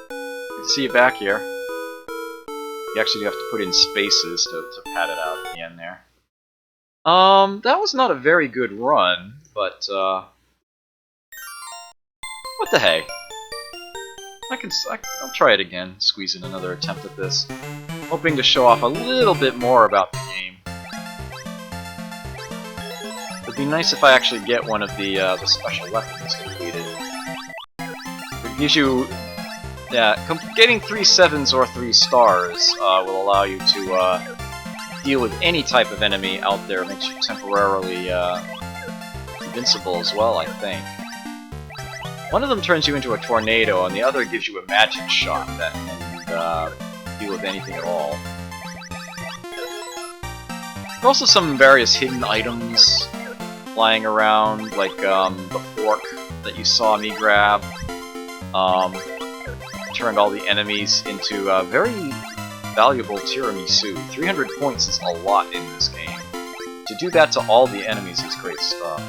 Good to see you back here. You actually have to put in spaces to pad it out at the end there. That was not a very good run, but what the hey? I'll try it again. Squeeze in another attempt at this, hoping to show off a little bit more about the game. It'd be nice if I actually get one of the special weapons completed. It gives you, yeah, getting 3 7s or 3 stars will allow you to deal with any type of enemy out there. It makes you temporarily invincible as well, I think. One of them turns you into a tornado, and the other gives you a magic shot that can deal with anything at all. There are also some various hidden items flying around, like the fork that you saw me grab. Turned all the enemies into very valuable tiramisu. 300 points is a lot in this game. To do that to all the enemies is great stuff.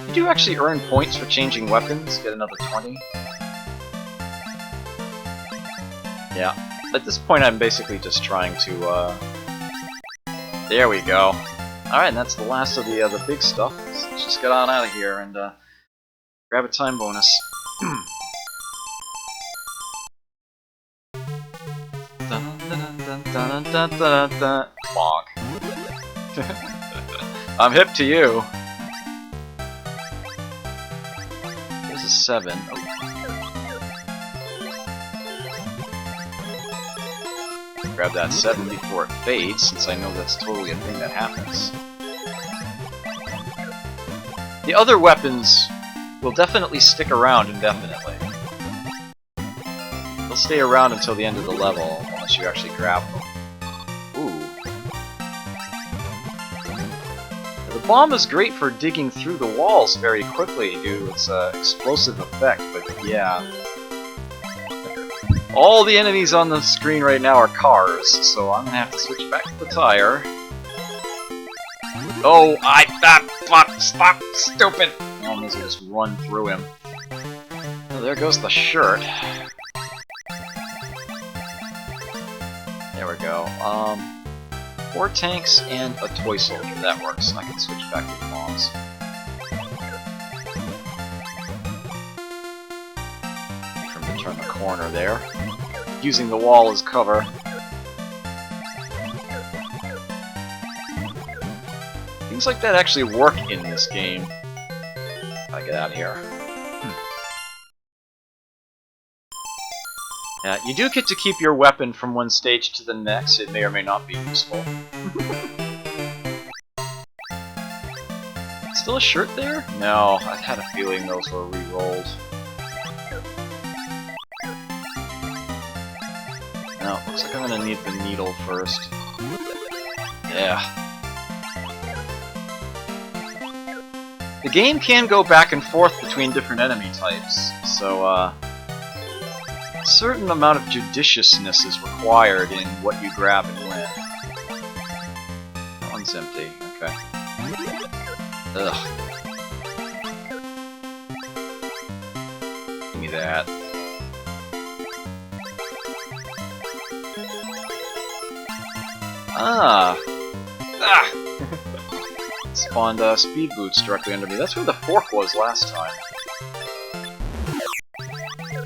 You do actually earn points for changing weapons, get another 20. Yeah, at this point I'm basically just trying to, there we go. Alright, and that's the last of the big stuff. Let's just get on out of here and grab a time bonus. Bonk. I'm hip to you. There's a 7. Oh. Grab that 7 before it fades, since I know that's totally a thing that happens. The other weapons will definitely stick around indefinitely. They'll stay around until the end of the level, unless you actually grab them. Ooh. The bomb is great for digging through the walls very quickly due to its explosive effect, but yeah. All the enemies on the screen right now are cars, so I'm gonna have to switch back to the tire. Oh, stop, stupid! I almost just run through him. Oh, there goes the shirt. There we go. 4 tanks and a toy soldier. That works. I can switch back to the bombs. Trying to turn the corner there. Using the wall as cover. Things like that actually work in this game. Gotta get out of here. Yeah, you do get to keep your weapon from one stage to the next. It may or may not be useful. Still a shirt there? No, I had a feeling those were re-rolled. No, looks like I'm gonna need the needle first. Yeah. The game can go back and forth between different enemy types, so a certain amount of judiciousness is required in what you grab and when. That one's empty, okay. Ugh. Give me that. Ah! Spawned speed boots directly under me. That's where the fork was last time.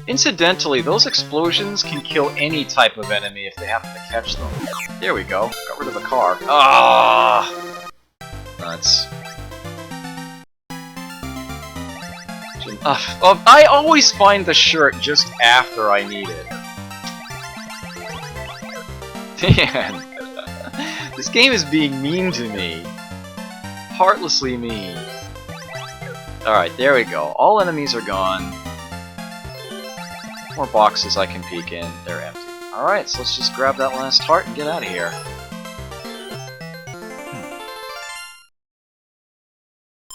Incidentally, those explosions can kill any type of enemy if they happen to catch them. There we go. Got rid of a car. Ah! Nuts. I always find the shirt just after I need it. Man. This game is being mean to me. Heartlessly mean. Alright, there we go. All enemies are gone. More boxes I can peek in. They're empty. Alright, so let's just grab that last heart and get out of here.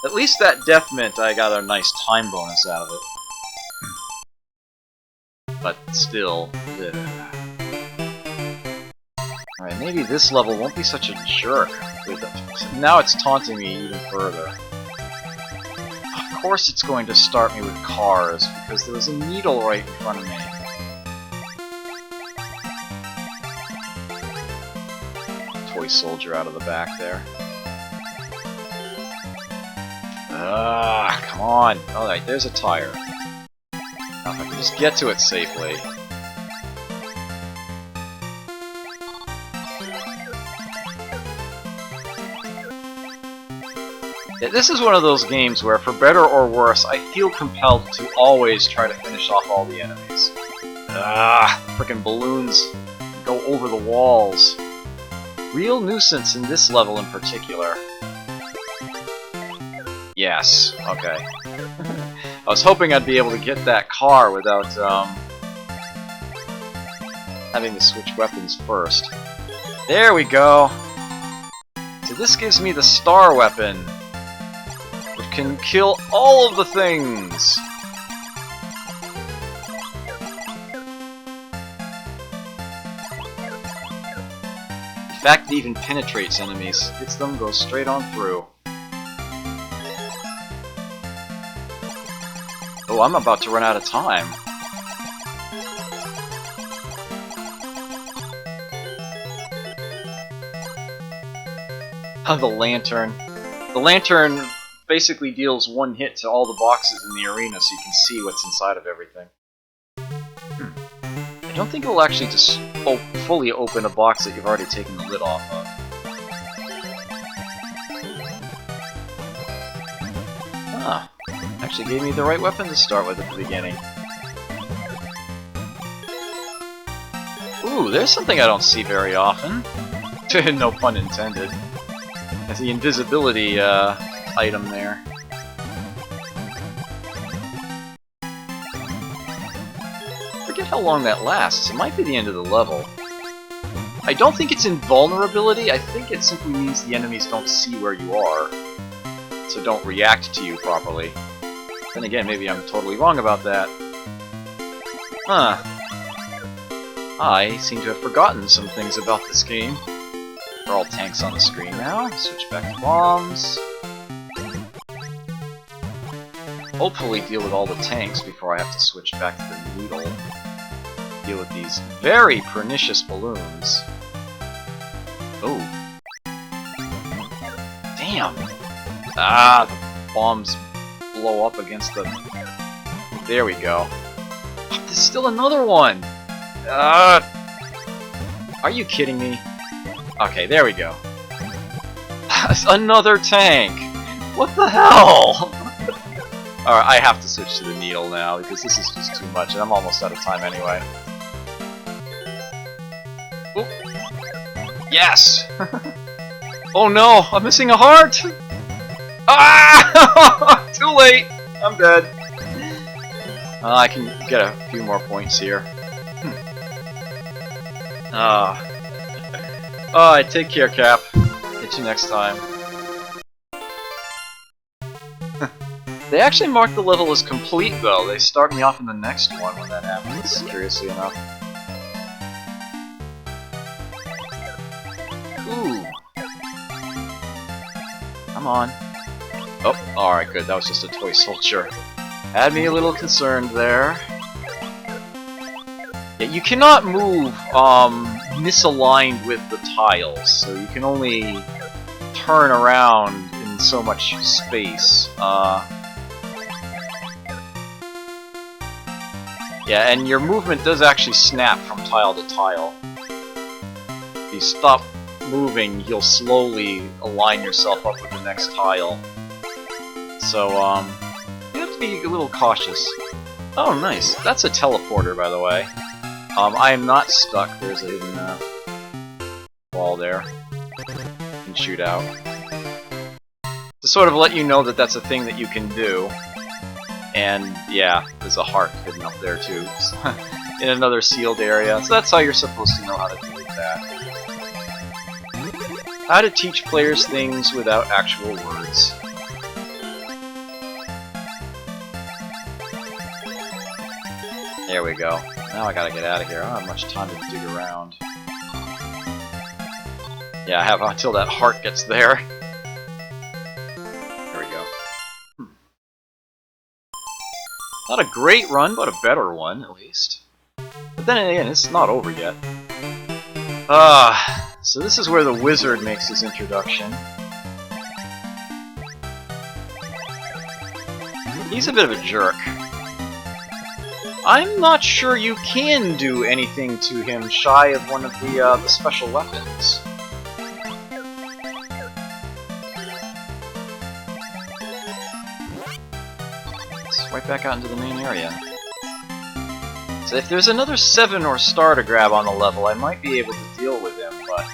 At least that death meant I got a nice time bonus out of it. But still... Alright, maybe this level won't be such a jerk. Now it's taunting me even further. Of course it's going to start me with cars, because there was a needle right in front of me. Toy soldier out of the back there. Come on! Alright, there's a tire. Now if I can just get to it safely. Yeah, this is one of those games where, for better or worse, I feel compelled to always try to finish off all the enemies. Frickin' balloons go over the walls. Real nuisance in this level in particular. Yes, okay. I was hoping I'd be able to get that car without, having to switch weapons first. There we go! So this gives me the star weapon, which can kill all of the things! In fact, it even penetrates enemies. Hits them, goes straight on through. Oh, I'm about to run out of time. The lantern. The lantern basically deals one hit to all the boxes in the arena so you can see what's inside of everything. I don't think it will actually just fully open a box that you've already taken the lid off of. Ah. Actually gave me the right weapon to start with at the beginning. Ooh, there's something I don't see very often. No pun intended. That's the invisibility item there. Forget how long that lasts. It might be the end of the level. I don't think it's invulnerability. I think it simply means the enemies don't see where you are, so don't react to you properly. Then again, maybe I'm totally wrong about that. Huh. I seem to have forgotten some things about this game. There are all tanks on the screen now. Switch back to bombs. Hopefully deal with all the tanks before I have to switch back to the needle. Deal with these very pernicious balloons. Oh. Damn! The bombs blow up against the... There we go. Oh, there's still another one! Are you kidding me? Okay, there we go. Another tank! What the hell? Alright, I have to switch to the needle now, because this is just too much, and I'm almost out of time anyway. Oop. Yes! Oh no, I'm missing a heart! Ah! Too late! I'm dead. I can get a few more points here. Alright, take care, Cap. Get you next time. They actually mark the level as complete, though. They start me off in the next one when that happens, curiously enough. Ooh. Come on. Oh, alright, good. That was just a toy soldier. Had me a little concerned there. Yeah, you cannot move misaligned with the tiles, so you can only turn around in so much space. Yeah, and your movement does actually snap from tile to tile. If you stop moving, you'll slowly align yourself up with the next tile. So, you have to be a little cautious. Oh, nice. That's a teleporter, by the way. I am not stuck. There's a hidden wall there. You can shoot out. To sort of let you know that that's a thing that you can do. And yeah, there's a heart hidden up there too, in another sealed area. So that's how you're supposed to know how to deal with that. How to teach players things without actual words. There we go. Now I gotta get out of here. I don't have much time to dig around. Yeah, I have until that heart gets there. There we go. Not a great run, but a better one, at least. But then again, it's not over yet. So this is where the wizard makes his introduction. He's a bit of a jerk. I'm not sure you can do anything to him shy of one of the special weapons. Let's right back out into the main area. So if there's another 7 or star to grab on the level, I might be able to deal with him, but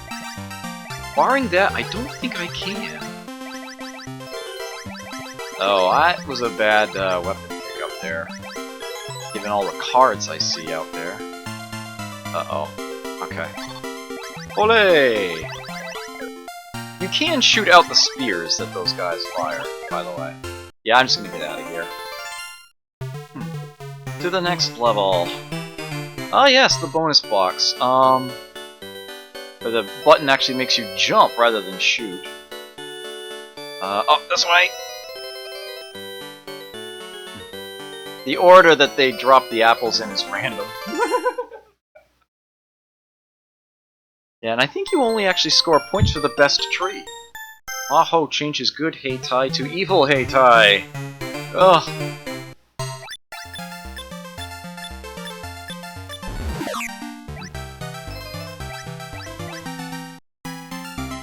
barring that, I don't think I can. Oh, that was a bad weapon pick up there. Given all the cards I see out there. Uh-oh. Okay. Olé! You can shoot out the spears that those guys fire, by the way. Yeah, I'm just gonna get out of here. To the next level. Ah, yes, the bonus box. Where the button actually makes you jump rather than shoot. Oh, this way! The order that they drop the apples in is random. Yeah, and I think you only actually score points for the best tree. Maho changes good Heitai to evil Heitai. Ugh.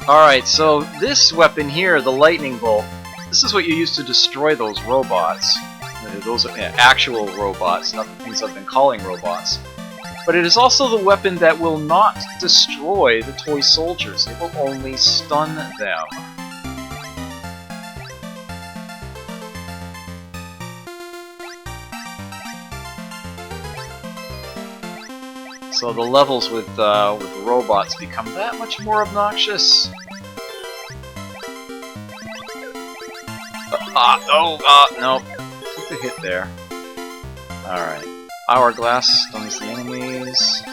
Alright, so this weapon here, the lightning bolt, this is what you use to destroy those robots. Those are actual robots, not the things I've been calling robots. But it is also the weapon that will not destroy the toy soldiers, it will only stun them. So the levels with robots become that much more obnoxious. No. Took the hit there. Alright. Hourglass stuns the enemies.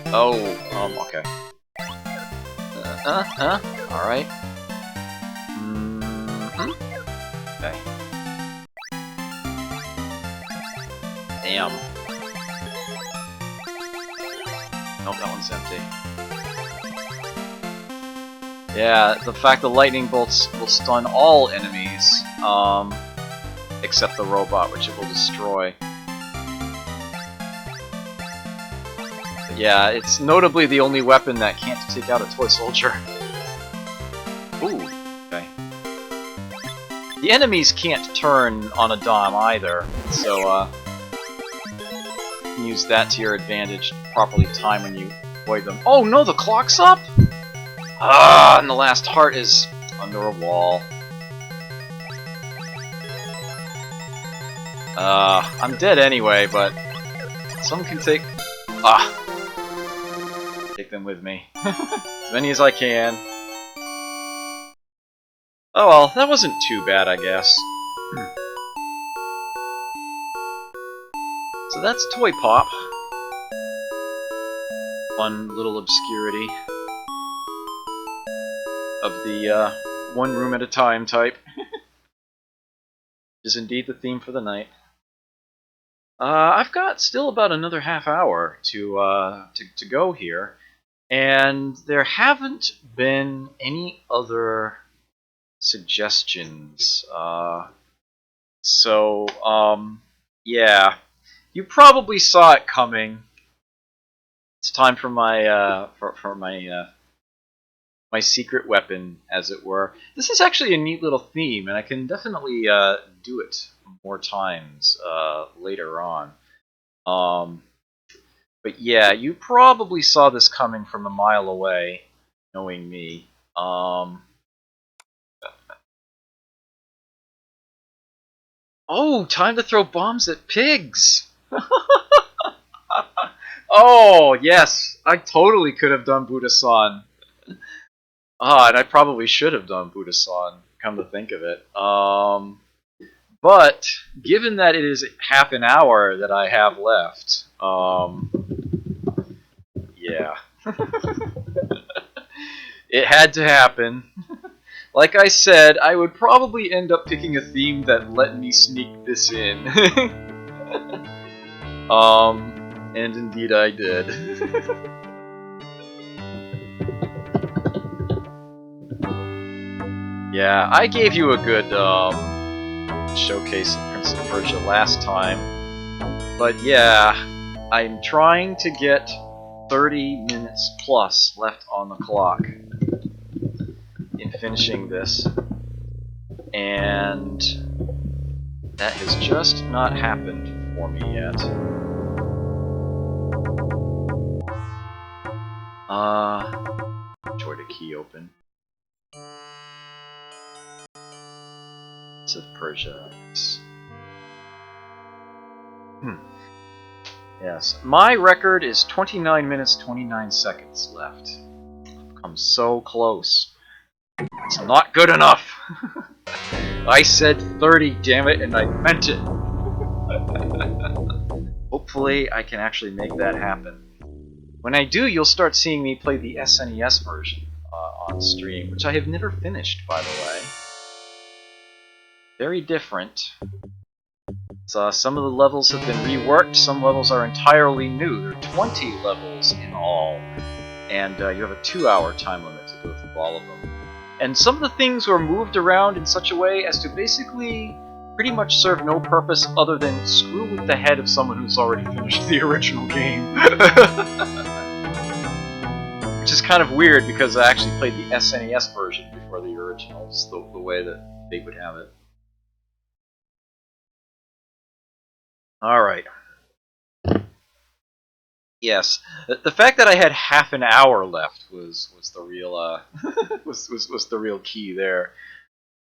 Oh, okay. Alright. Okay. Damn. Nope, that one's empty. Yeah, the fact that lightning bolts will stun all enemies, except the robot, which it will destroy. But yeah, it's notably the only weapon that can't take out a toy soldier. Ooh, okay. The enemies can't turn on a dime either, so you can use that to your advantage, properly time when you avoid them. Oh no, the clock's up? Ah, and the last heart is under a wall. I'm dead anyway, but some can take... take them with me. As many as I can. Oh well, that wasn't too bad, I guess. So that's Toy Pop. One little obscurity of the one room at a time type. Is indeed the theme for the night. I've got still about another half hour to go here, and there haven't been any other suggestions. Yeah, you probably saw it coming. It's time for my my secret weapon, as it were. This is actually a neat little theme, and I can definitely do it more times later on. But yeah, you probably saw this coming from a mile away, knowing me. Oh, time to throw bombs at pigs! Oh, yes! I totally could have done Buddha-san. Ah, and I probably should have done Buddha-san, come to think of it. But, given that it is half an hour that I have left, yeah. It had to happen. Like I said, I would probably end up picking a theme that let me sneak this in. And indeed I did. Yeah, I gave you a good showcase of Prince of Persia last time. But yeah, I'm trying to get 30 minutes plus left on the clock in finishing this. And that has just not happened for me yet. Try to key open. Prince of Persia. Yes, my record is 29 minutes 29 seconds left. I've come so close. It's not good enough. I said 30, damn it, and I meant it. Hopefully, I can actually make that happen. When I do, you'll start seeing me play the SNES version on stream, which I have never finished, by the way. Very different. So, some of the levels have been reworked, some levels are entirely new. There are 20 levels in all, and you have a 2-hour time limit to go through all of them. And some of the things were moved around in such a way as to basically pretty much serve no purpose other than screw with the head of someone who's already finished the original game. Which is kind of weird because I actually played the SNES version before the originals, the way that they would have it. Alright. Yes, the fact that I had half an hour left was the real was the real key there.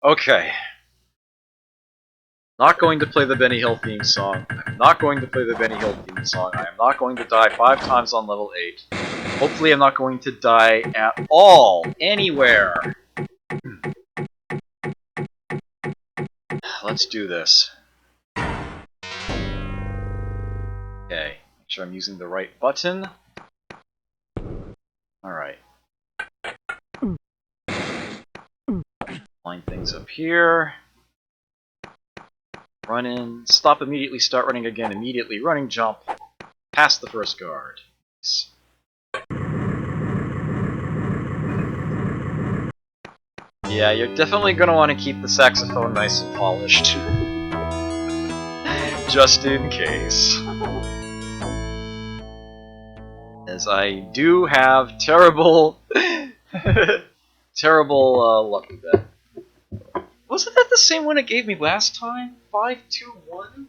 Okay. Not going to play the Benny Hill theme song. I'm not going to play the Benny Hill theme song. I am not going to die 5 times on level 8. Hopefully I'm not going to die at all, anywhere. Let's do this. Okay, make sure I'm using the right button. Alright. Line things up here. Run in, stop immediately, start running again immediately, running jump, past the first guard. Nice. Yeah, you're definitely going to want to keep the saxophone nice and polished. Just in case. As I do have terrible, terrible luck with that. Wasn't that the same one it gave me last time? 521? Is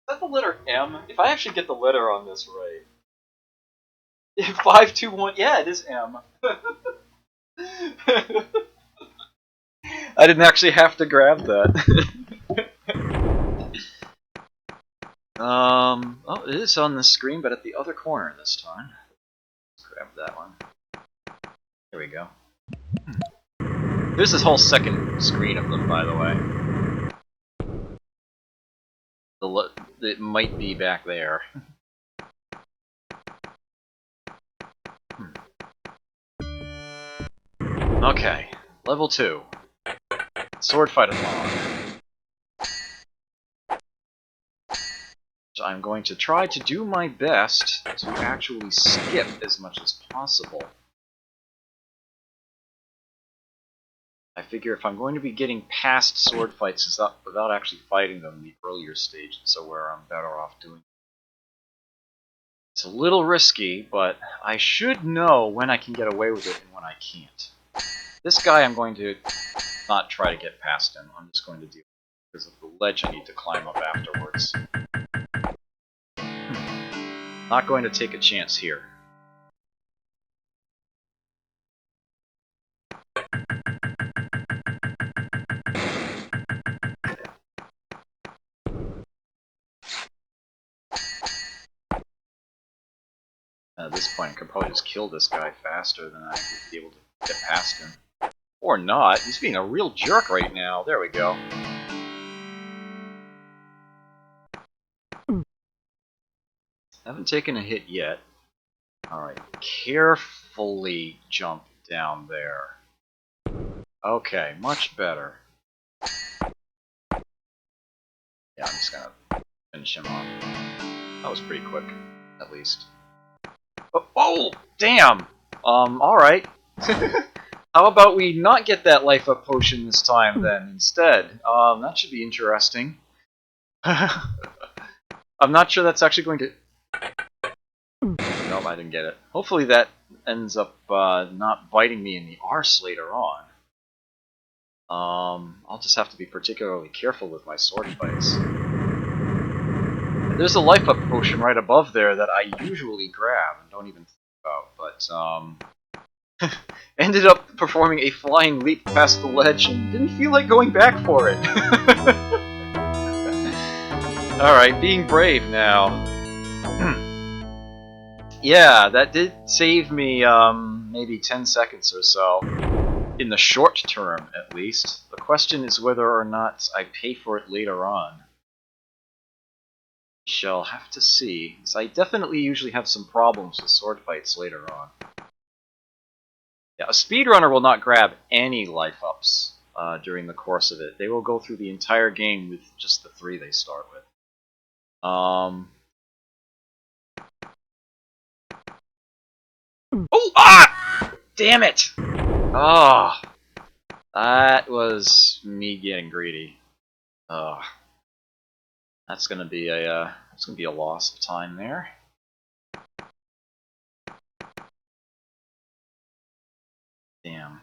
that the letter M? If I actually get the letter on this right. 521, yeah, it is M. I didn't actually have to grab that. Oh, it is on the screen, but at the other corner this time. Let's grab that one. There we go. There's this whole second screen of them, by the way. It might be back there. Okay, level 2. Sword Fight-a-thon. So I'm going to try to do my best to actually skip as much as possible. I figure if I'm going to be getting past sword fights without actually fighting them in the earlier stages, so where I'm better off doing it. It's a little risky, but I should know when I can get away with it and when I can't. This guy I'm going to not try to get past him, I'm just going to deal with it because of the ledge I need to climb up afterwards. Not going to take a chance here. At this point, I could probably just kill this guy faster than I would be able to get past him. Or not. He's being a real jerk right now. There we go. Haven't taken a hit yet. Alright, carefully jump down there. Okay, much better. Yeah, I'm just gonna finish him off. That was pretty quick, at least. Oh, damn! Alright. How about we not get that life up potion this time, then, instead? That should be interesting. I'm not sure that's actually going to... Nope, I didn't get it. Hopefully that ends up not biting me in the arse later on. I'll just have to be particularly careful with my sword fights. There's a life up potion right above there that I usually grab and don't even think about, but ended up performing a flying leap past the ledge and didn't feel like going back for it. Alright, being brave now. Yeah, that did save me maybe 10 seconds or so. In the short term, at least. The question is whether or not I pay for it later on. Shall have to see, because I definitely usually have some problems with sword fights later on. Yeah, a speedrunner will not grab any life ups during the course of it. They will go through the entire game with just the 3 they start with. Oh, ah! Damn it! Oh, that was me getting greedy. Oh, that's gonna be a loss of time there. Damn.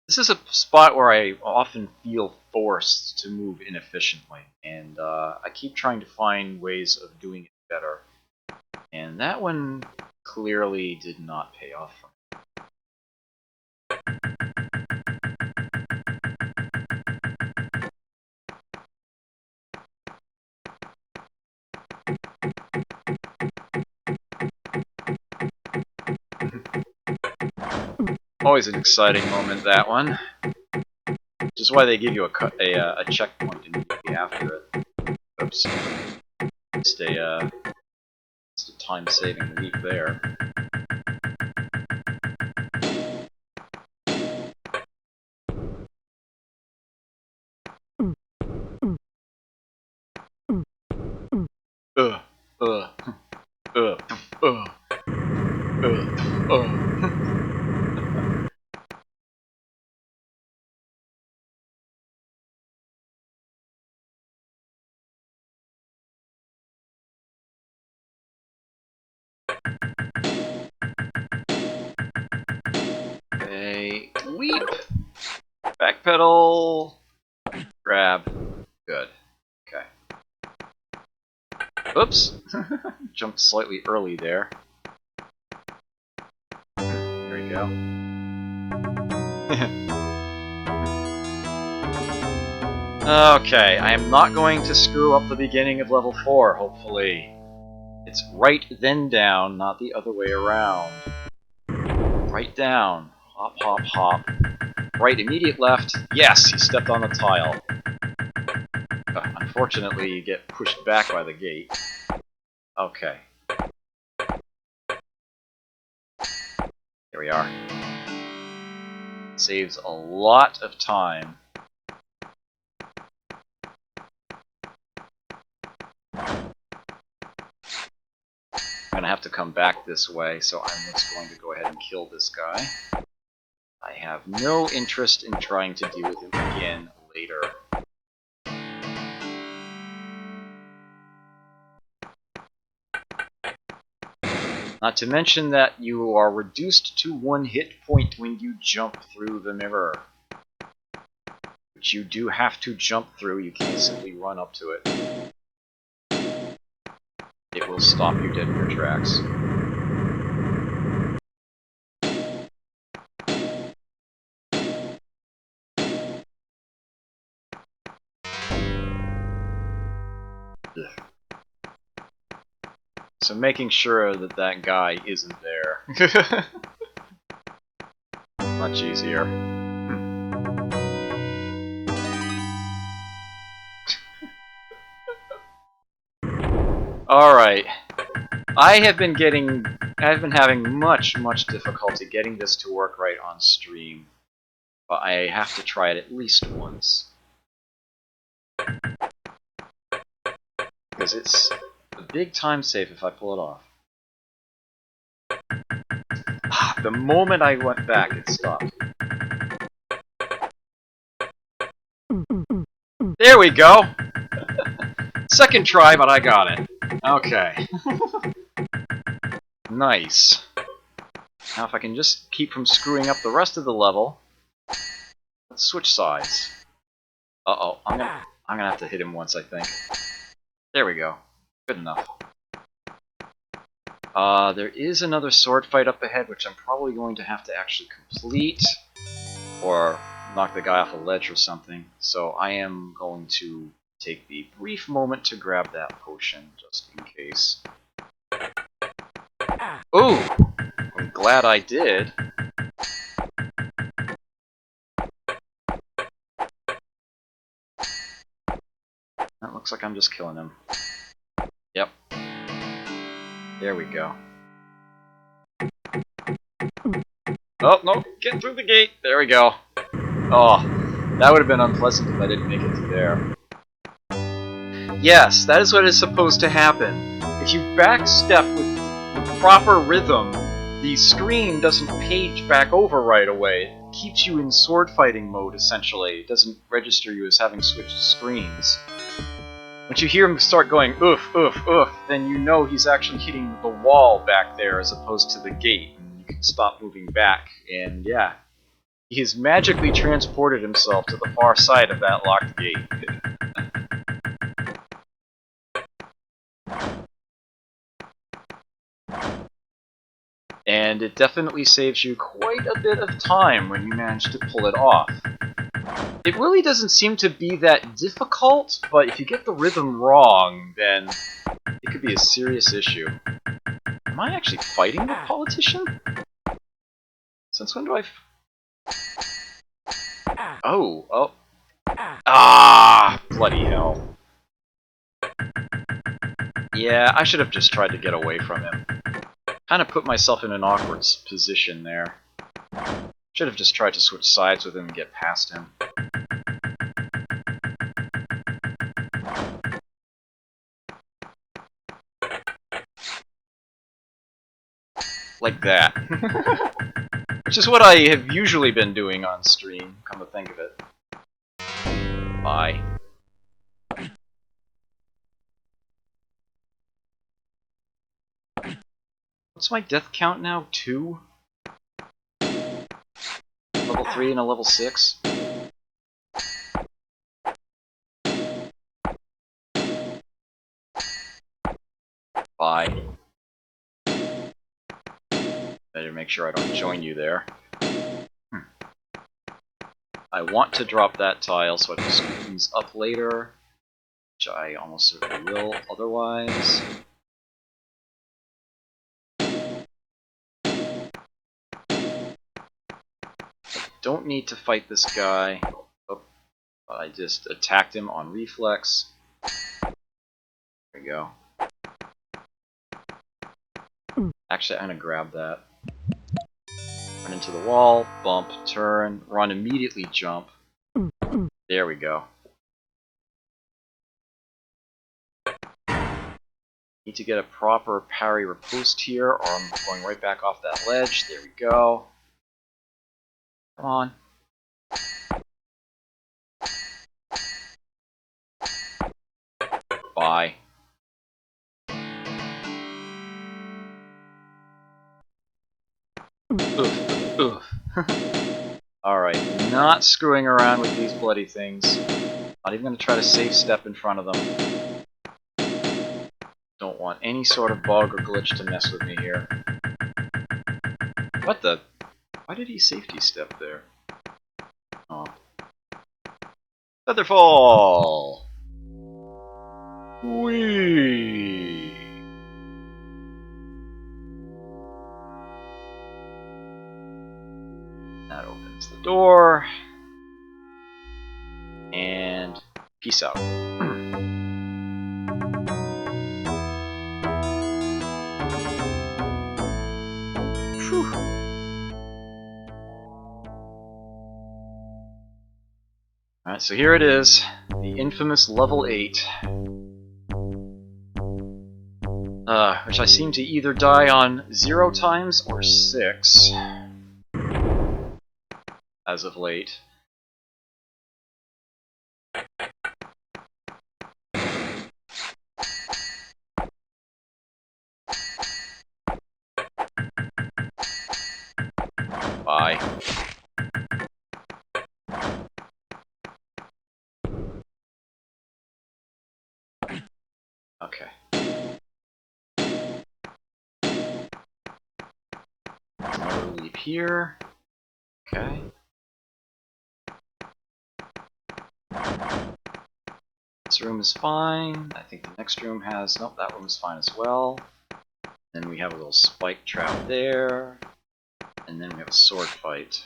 This is a spot where I often feel forced to move inefficiently, and I keep trying to find ways of doing it better. And that one clearly did not pay off for me. Always an exciting moment, that one. Which is why they give you a checkpoint immediately after it. Oops. Just a time-saving leap there. Okay, leap, backpedal, grab, good. Okay. Oops, jumped slightly early there. There we go. Okay, I am not going to screw up the beginning of level 4, hopefully. It's right then down, not the other way around. Right down. Hop, hop, hop. Right, immediate left. Yes, he stepped on the tile. Unfortunately, you get pushed back by the gate. Okay. Here we are. Saves a lot of time. I'm gonna have to come back this way, so I'm just going to go ahead and kill this guy. I have no interest in trying to deal with him again later. Not to mention that you are reduced to 1 hit point when you jump through the mirror. Which you do have to jump through, you can't simply run up to it. It will stop you dead in your tracks. Ugh. So making sure that that guy isn't there Much easier. Alright. I've been having much difficulty getting this to work right on stream. But I have to try it at least once. Because it's a big time save if I pull it off. The moment I went back, it stopped. There we go! Second try, but I got it. Okay. Nice. Now if I can just keep from screwing up the rest of the level, let's switch sides. Uh-oh, I'm gonna have to hit him once, I think. There we go. Good enough. There is another sword fight up ahead, which I'm probably going to have to actually complete, or knock the guy off a ledge or something. So I am going to take the brief moment to grab that potion, just in case. Ooh! I'm glad I did. That looks like I'm just killing him. Yep. There we go. Oh, no! Get through the gate! There we go. Oh, that would have been unpleasant if I didn't make it to there. Yes, that is what is supposed to happen. If you backstep with the proper rhythm, the screen doesn't page back over right away. It keeps you in sword fighting mode, essentially. It doesn't register you as having switched screens. Once you hear him start going oof, oof, oof, then you know he's actually hitting the wall back there as opposed to the gate. And you can stop moving back, and yeah. He has magically transported himself to the far side of that locked gate. And it definitely saves you quite a bit of time when you manage to pull it off. It really doesn't seem to be that difficult, but if you get the rhythm wrong, then it could be a serious issue. Am I actually fighting the politician? Since when do I... Oh. Ah! Bloody hell. Yeah, I should have just tried to get away from him. Kind of put myself in an awkward position there. Should have just tried to switch sides with him and get past him. Like that. Which is what I have usually been doing on stream, come to think of it. Bye. What's my death count now? 2? Level 3 and a level 6? Bye. Better make sure I don't join you there. I want to drop that tile so I can scoop things up later, which I almost certainly will otherwise. Don't need to fight this guy. Oh, I just attacked him on reflex. There we go. Actually, I'm gonna grab that. Run into the wall, bump, turn, run, immediately jump. There we go. Need to get a proper parry riposte here, or I'm going right back off that ledge. There we go. Come on. Bye. Oof. Oof. Alright, not screwing around with these bloody things. Not even going to try to safe step in front of them. Don't want any sort of bug or glitch to mess with me here. What the? Why did he safety step there? Oh. Featherfall! Whee! door. And peace out. Alright, so here it is, the infamous level 8. Which I seem to either die on 0 times or 6. As of late. Bye. Okay. Another leap here. Okay. This room is fine. I think the next room has... Nope, that room is fine as well. Then we have a little spike trap there. And then we have a sword fight.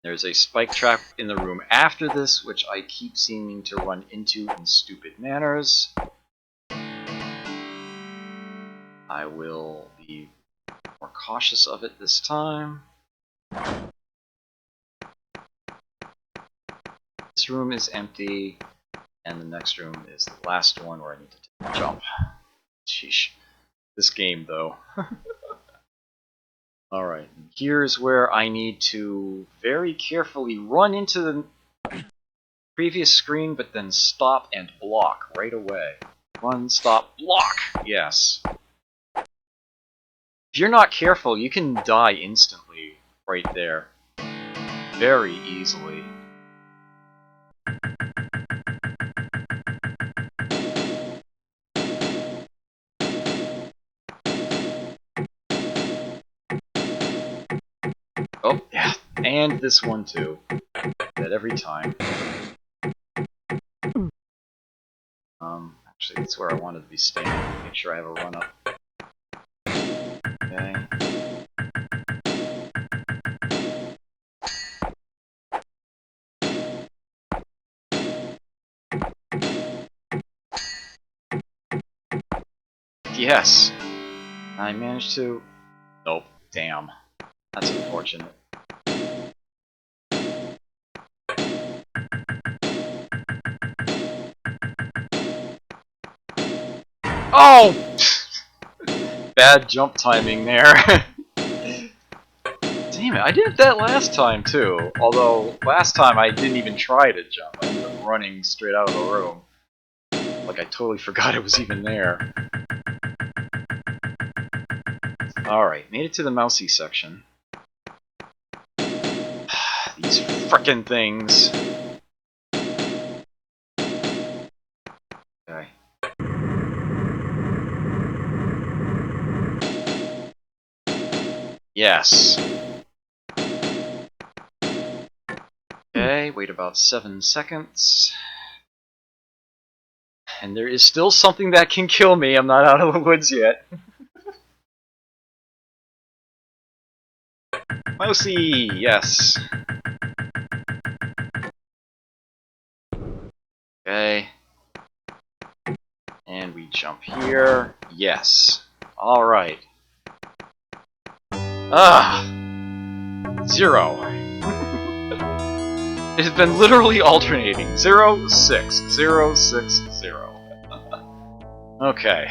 There's a spike trap in the room after this, which I keep seeming to run into in stupid manners. I will be more cautious of it this time. This room is empty, and the next room is the last one where I need to take a jump. Sheesh. This game, though. Alright, here's where I need to very carefully run into the previous screen, but then stop and block right away. Run, stop, block! Yes. If you're not careful, you can die instantly right there. Very easily. Oh, yeah, and this one too. That every time. Actually, that's where I wanted to be standing. Make sure I have a run up. Okay. Yes! I managed to... Nope. Damn. That's unfortunate. Oh! Bad jump timing there. Damn it, I did that last time too. Although, last time I didn't even try to jump. I ended up running straight out of the room. Like I totally forgot it was even there. Alright, made it to the mousy section. These frickin' things. Okay. Yes. Okay, wait about 7 seconds. And there is still something that can kill me. I'm not out of the woods yet. Mousy! Yes. Okay. And we jump here. Yes. Alright. Ah! 0. It has been literally alternating. 0, 6. 0, 6, 0. Okay.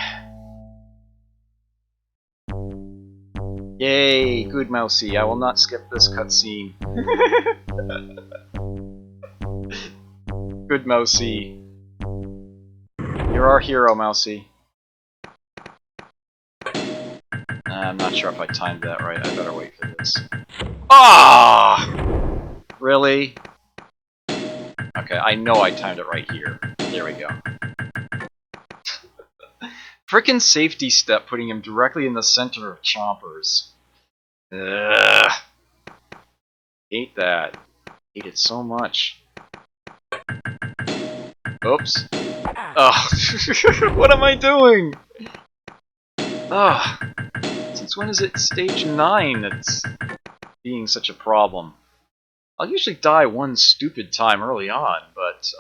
Yay, good mousy. I will not skip this cutscene. Good mousy. You're our hero, mousy. I'm not sure if I timed that right. I better wait for this. Ah! Really? Okay, I know I timed it right here. There we go. Frickin' safety step putting him directly in the center of chompers. Ugh. Hate that. Hate it so much. Oops. Ugh. What am I doing? Ugh. Since when is it stage 9? being such a problem. I'll usually die one stupid time early on, but,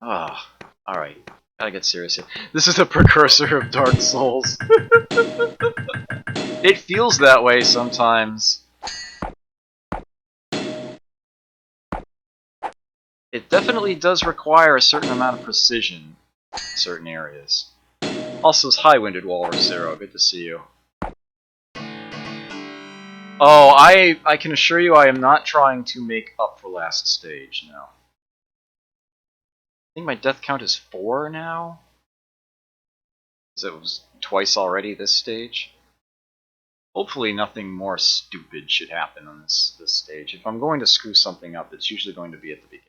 alright. Gotta get serious here. This is a precursor of Dark Souls. It feels that way sometimes. It definitely does require a certain amount of precision in certain areas. Also, it's High-Winded Walrus Zero. Good to see you. Oh, I can assure you I am not trying to make up for last stage, no. I think my death count is 4 now? Because it was twice already this stage. Hopefully nothing more stupid should happen on this stage. If I'm going to screw something up, it's usually going to be at the beginning.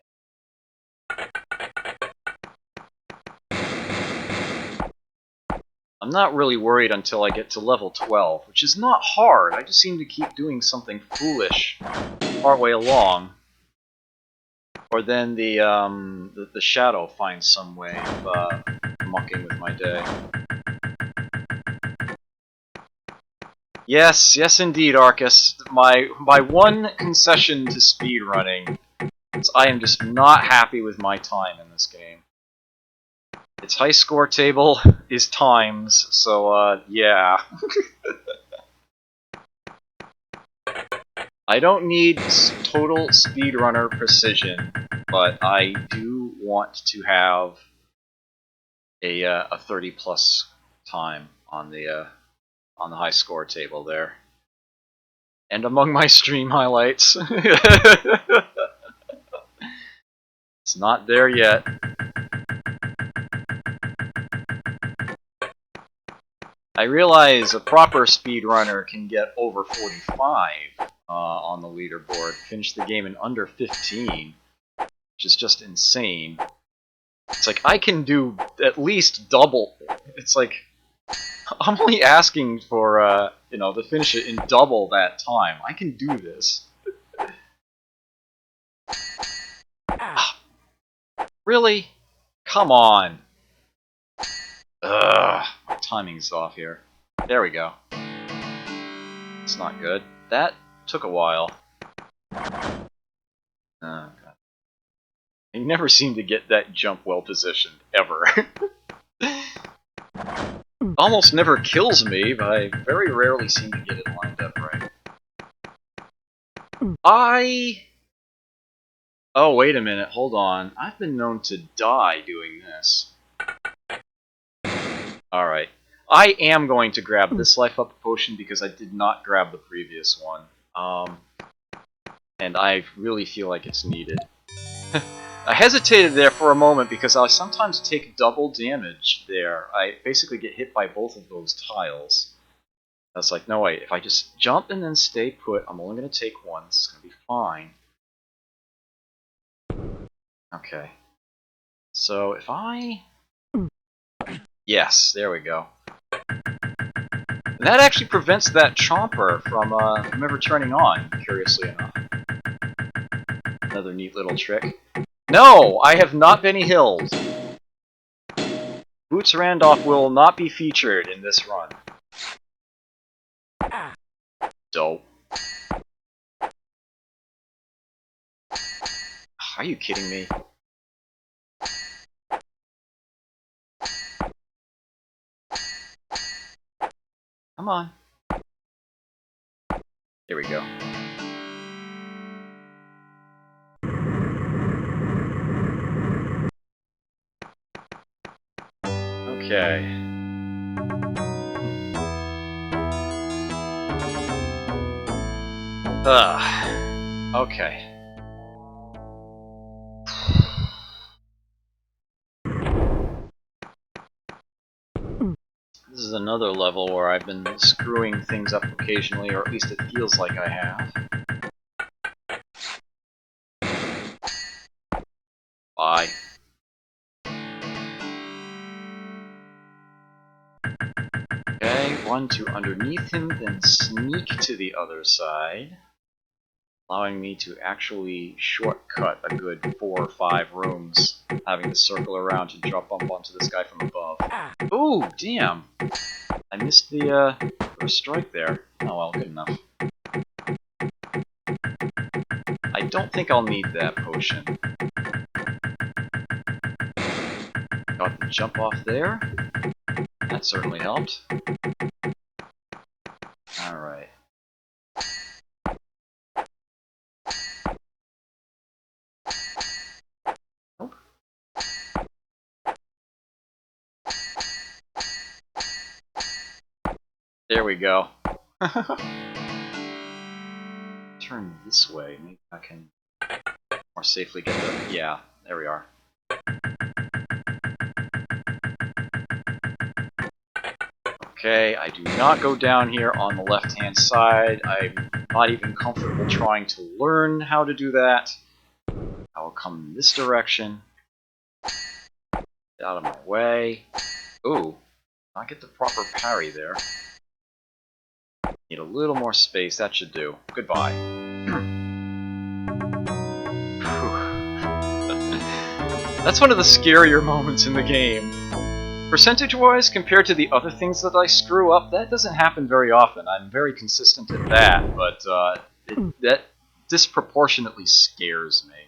I'm not really worried until I get to level 12, which is not hard. I just seem to keep doing something foolish partway along. Or then the shadow finds some way of mucking with my day. Yes, yes indeed, Arcus. My one concession to speedrunning is I am just not happy with my time in this game. Its high score table is times, so yeah. I don't need total speedrunner precision, but I do want to have a 30 plus time on the high score table there. And among my stream highlights. It's not there yet. I realize a proper speedrunner can get over 45 on the leaderboard, finish the game in under 15, which is just insane. It's like, I can do at least double. It's like, I'm only asking for, you know, to finish it in double that time. I can do this. Really? Come on. Ugh, my timing's off here. There we go. It's not good. That took a while. Oh, God. I never seem to get that jump well positioned, ever. Almost never kills me, but I very rarely seem to get it lined up right. Oh, wait a minute, hold on. I've been known to die doing this. Alright. I am going to grab this life up potion because I did not grab the previous one. And I really feel like it's needed. I hesitated there for a moment because I sometimes take double damage there. I basically get hit by both of those tiles. I was like, no wait, if I just jump and then stay put, I'm only going to take one. This is going to be fine. Okay. So if I... Yes, there we go. And that actually prevents that chomper from ever turning on, curiously enough. Another neat little trick. No! I have not been healed! Boots Randolph will not be featured in this run. Dope. Are you kidding me? Come on. Here we go. Okay. Okay. This is another level where I've been screwing things up occasionally, or at least it feels like I have. Bye. Okay, run to underneath him, then sneak to the other side, allowing me to actually shortcut a good 4 or 5 rooms, having to circle around to drop up onto this guy from above. Ooh, damn! I missed the first strike there. Oh well, good enough. I don't think I'll need that potion. Got the jump off there. That certainly helped. Alright. Nope. There we go. Turn this way. Maybe I can more safely get the... Yeah, there we are. Okay, I do not go down here on the left-hand side. I'm not even comfortable trying to learn how to do that. I will come in this direction. Get out of my way. Ooh, not get the proper parry there. Need a little more space, that should do. Goodbye. That's one of the scarier moments in the game. Percentage-wise, compared to the other things that I screw up, that doesn't happen very often. I'm very consistent at that, but that disproportionately scares me.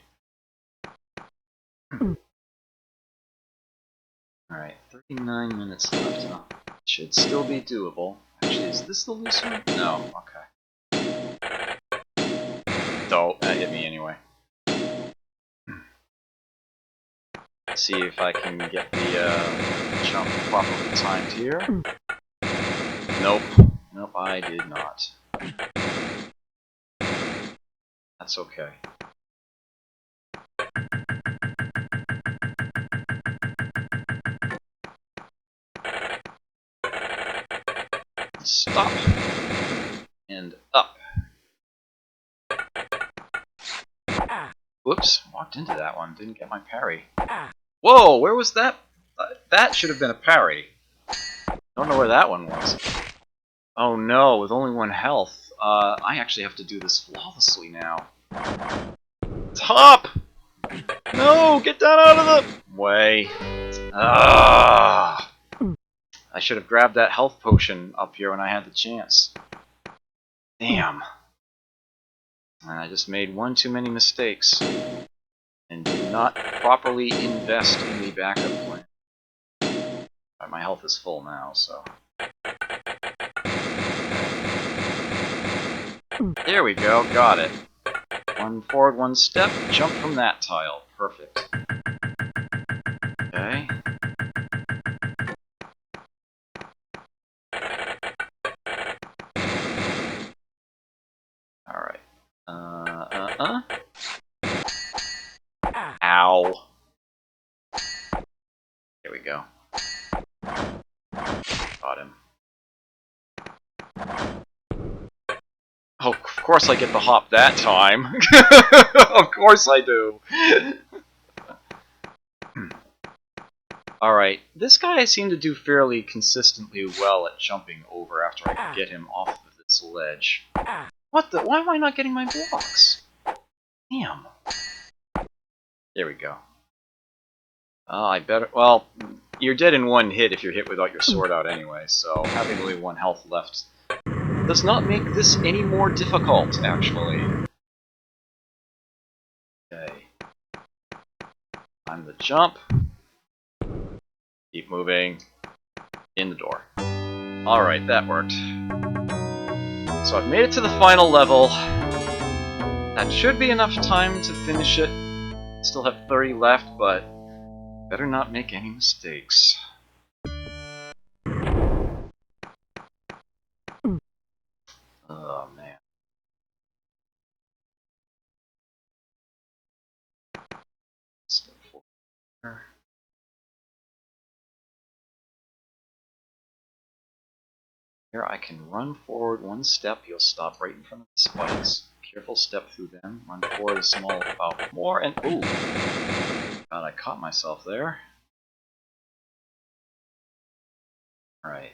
Alright, 39 minutes left. Huh? Should still be doable. Actually, is this the loose one? No, okay. Oh, that hit me anyway. Let's see if I can get the jump properly timed here. Nope. Nope, I did not. That's okay. Stop. And up. Whoops, walked into that one, didn't get my parry. Whoa, where was that? That should have been a parry. Don't know where that one was. Oh no, with only 1 health. I actually have to do this flawlessly now. Top! No, get that out of the way. Ah! I should have grabbed that health potion up here when I had the chance. Damn. And I just made one too many mistakes. And did not properly invest in the backup plan. Right, my health is full now, so... There we go, got it. 1 forward, 1 step, jump from that tile. Perfect. Okay. Alright. Ow. There we go. Got him. Oh, of course I get the hop that time. Of course I do. Alright, this guy I seem to do fairly consistently well at jumping over after I get him off of this ledge. What the? Why am I not getting my blocks? Damn. There we go. I better... Well, you're dead in 1 hit if you're hit without your sword out anyway, so having only 1 health left does not make this any more difficult, actually. Okay. Time the jump. Keep moving. In the door. Alright, that worked. So I've made it to the final level. That should be enough time to finish it. Still have 30 left, but better not make any mistakes. Oh, man. Step forward. Here I can run forward 1 step, you'll stop right in front of the spikes. Careful step through them, run forward a small about more, and ooh! God, I caught myself there. Alright.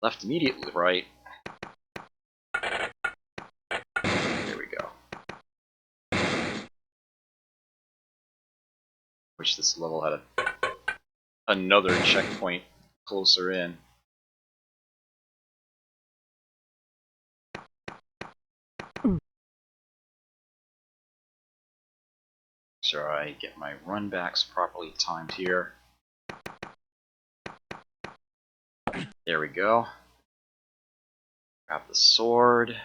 Left immediately right. There we go. Wish this level had another checkpoint closer in. sure I get my runbacks properly timed here. There we go. Grab the sword.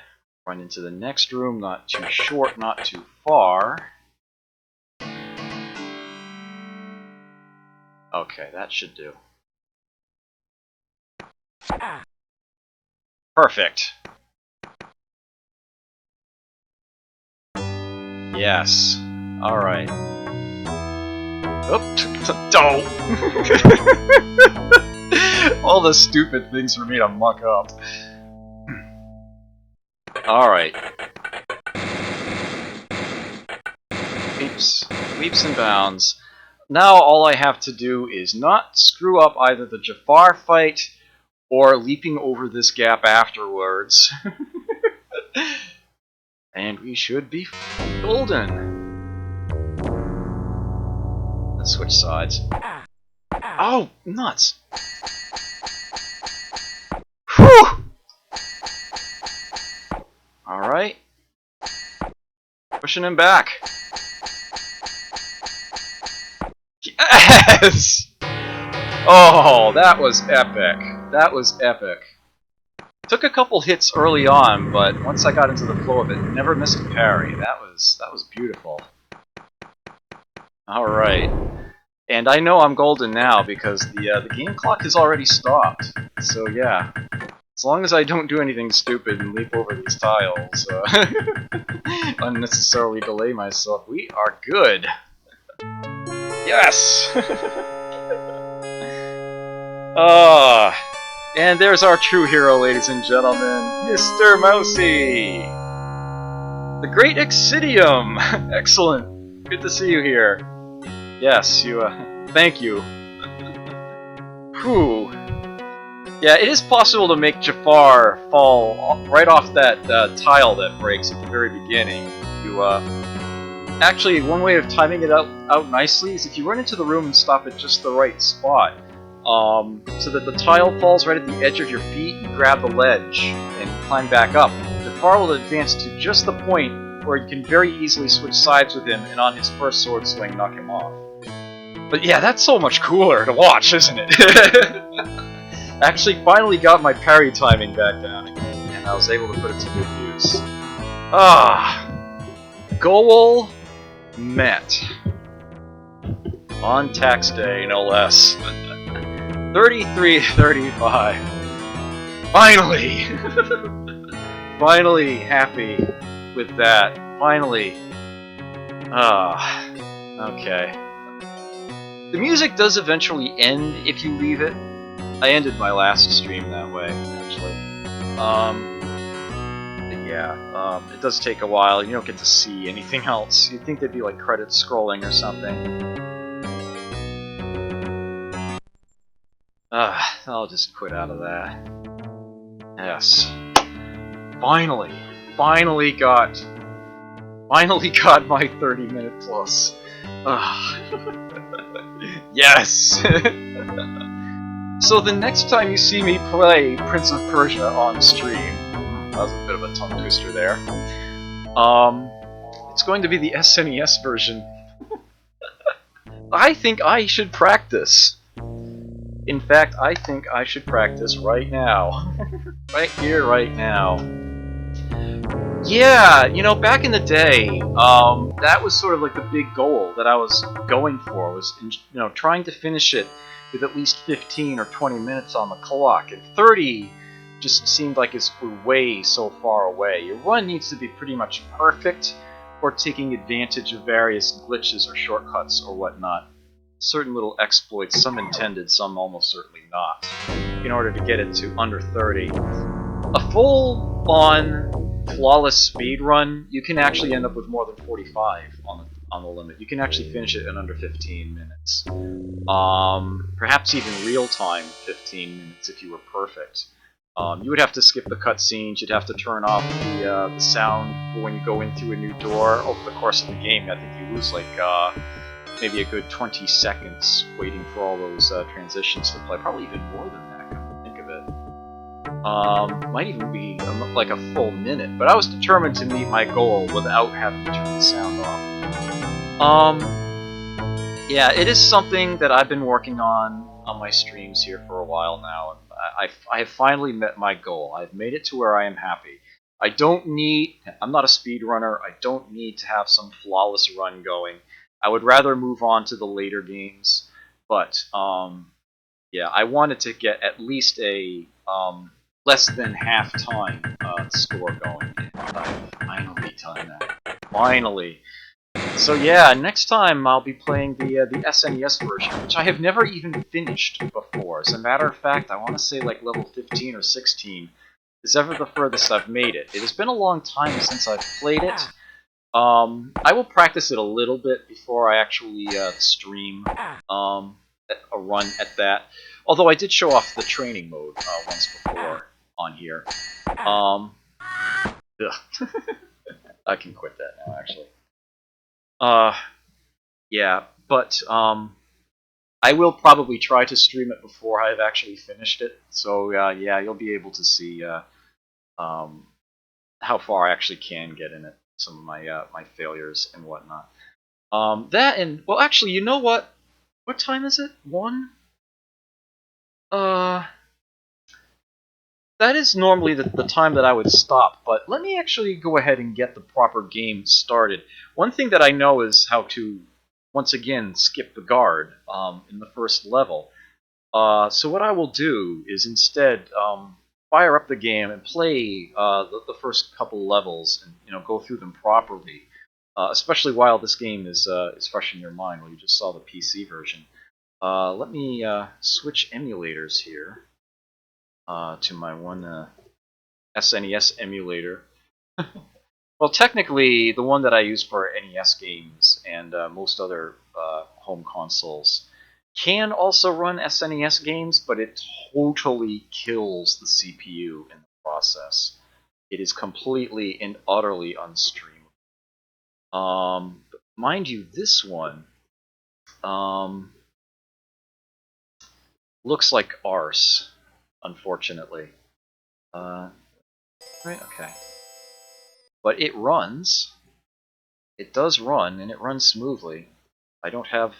Run into the next room, not too short, not too far. Okay, that should do. Perfect. Yes. Alright. Oops. Don't! All the stupid things for me to muck up. Alright. Leaps and bounds. Now all I have to do is not screw up either the Jafar fight or leaping over this gap afterwards. And we should be golden. Let's switch sides. Oh, nuts! Whew! Alright. Pushing him back. Yes! Oh, that was epic. That was epic. Took a couple hits early on, but once I got into the flow of it, never missed a parry. That was beautiful. Alright. And I know I'm golden now because the game clock has already stopped. So yeah. As long as I don't do anything stupid and leap over these tiles, unnecessarily delay myself, we are good. Yes! And there's our true hero, ladies and gentlemen, Mr. Mousy! The Great Excidium! Excellent! Good to see you here. Yes, you, thank you. Whew. Yeah, it is possible to make Jafar fall right off that tile that breaks at the very beginning. You, actually, one way of timing it out nicely is if you run into the room and stop at just the right spot. So that the tile falls right at the edge of your feet, you grab the ledge and climb back up. Jafar will advance to just the point where you can very easily switch sides with him and on his first sword swing knock him off. But yeah, that's so much cooler to watch, isn't it? Actually, finally got my parry timing back down again, and I was able to put it to good use. Goal met. On tax day, no less. 33-35. Finally! Finally happy with that. Finally. Okay. The music does eventually end if you leave it. I ended my last stream that way, actually. But yeah, it does take a while. You don't get to see anything else. You'd think there'd be like credits scrolling or something. I'll just quit out of that. Yes. Finally got my 30-minute plus. Yes! So the next time you see me play Prince of Persia on stream, that was a bit of a tongue twister there, it's going to be the SNES version. I think I should practice. In fact, I think I should practice right now. Right here, right now. Yeah, you know, back in the day, that was sort of like the big goal that I was going for, was, you know, trying to finish it with at least 15 or 20 minutes on the clock, and 30 just seemed like it's way so far away. Your run needs to be pretty much perfect, or taking advantage of various glitches or shortcuts or whatnot. Certain little exploits, some intended, some almost certainly not, in order to get it to under 30. A full-on flawless speed run, you can actually end up with more than 45 on the limit. You can actually finish it in under 15 minutes. Perhaps even real-time 15 minutes if you were perfect. You would have to skip the cutscenes, you'd have to turn off the sound for when you go in through a new door. Over the course of the game, I think you lose like maybe a good 20 seconds waiting for all those transitions to play. Probably even more than that, come to think of it. Might even be like a full minute, but I was determined to meet my goal without having to turn the sound off. Um, yeah, it is something that I've been working on my streams here for a while now. And I have finally met my goal. I've made it to where I am happy. I'm not a speedrunner. I don't need to have some flawless run going. I would rather move on to the later games. But, yeah, I wanted to get at least a less than half time score going. And I've finally done that. Finally. So yeah, next time I'll be playing the SNES version, which I have never even finished before. As a matter of fact, I want to say like level 15 or 16 is ever the furthest I've made it. It has been a long time since I've played it. I will practice it a little bit before I actually stream a run at that. Although I did show off the training mode once before on here. I can quit that now, actually. Yeah, but I will probably try to stream it before I've actually finished it. So yeah, you'll be able to see how far I actually can get in it, some of my failures and whatnot. That and well, actually, you know what? What time is it? 1? That is normally the time that I would stop, but let me actually go ahead and get the proper game started. One thing that I know is how to, once again, skip the guard in the first level. So what I will do is instead fire up the game and play the first couple levels and go through them properly, especially while this game is fresh in your mind. Well, you just saw the PC version. Let me switch emulators here to my one SNES emulator. Well, technically, the one that I use for NES games and most other home consoles can also run SNES games, but it totally kills the CPU in the process. It is completely and utterly unstreamable. But mind you, this one looks like arse, unfortunately. Right, okay. But it runs. It does run, and it runs smoothly. I don't have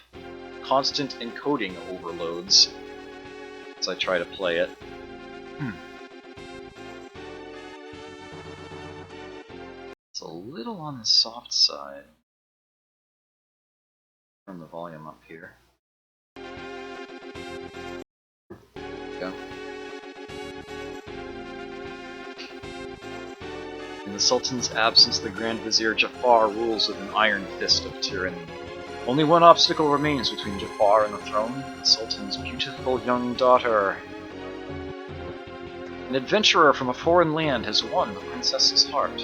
constant encoding overloads as I try to play it. It's a little on the soft side. Turn the volume up here. Go. In the Sultan's absence, the Grand Vizier Jafar rules with an iron fist of tyranny. Only one obstacle remains between Jafar and the throne, the Sultan's beautiful young daughter. An adventurer from a foreign land has won the princess's heart.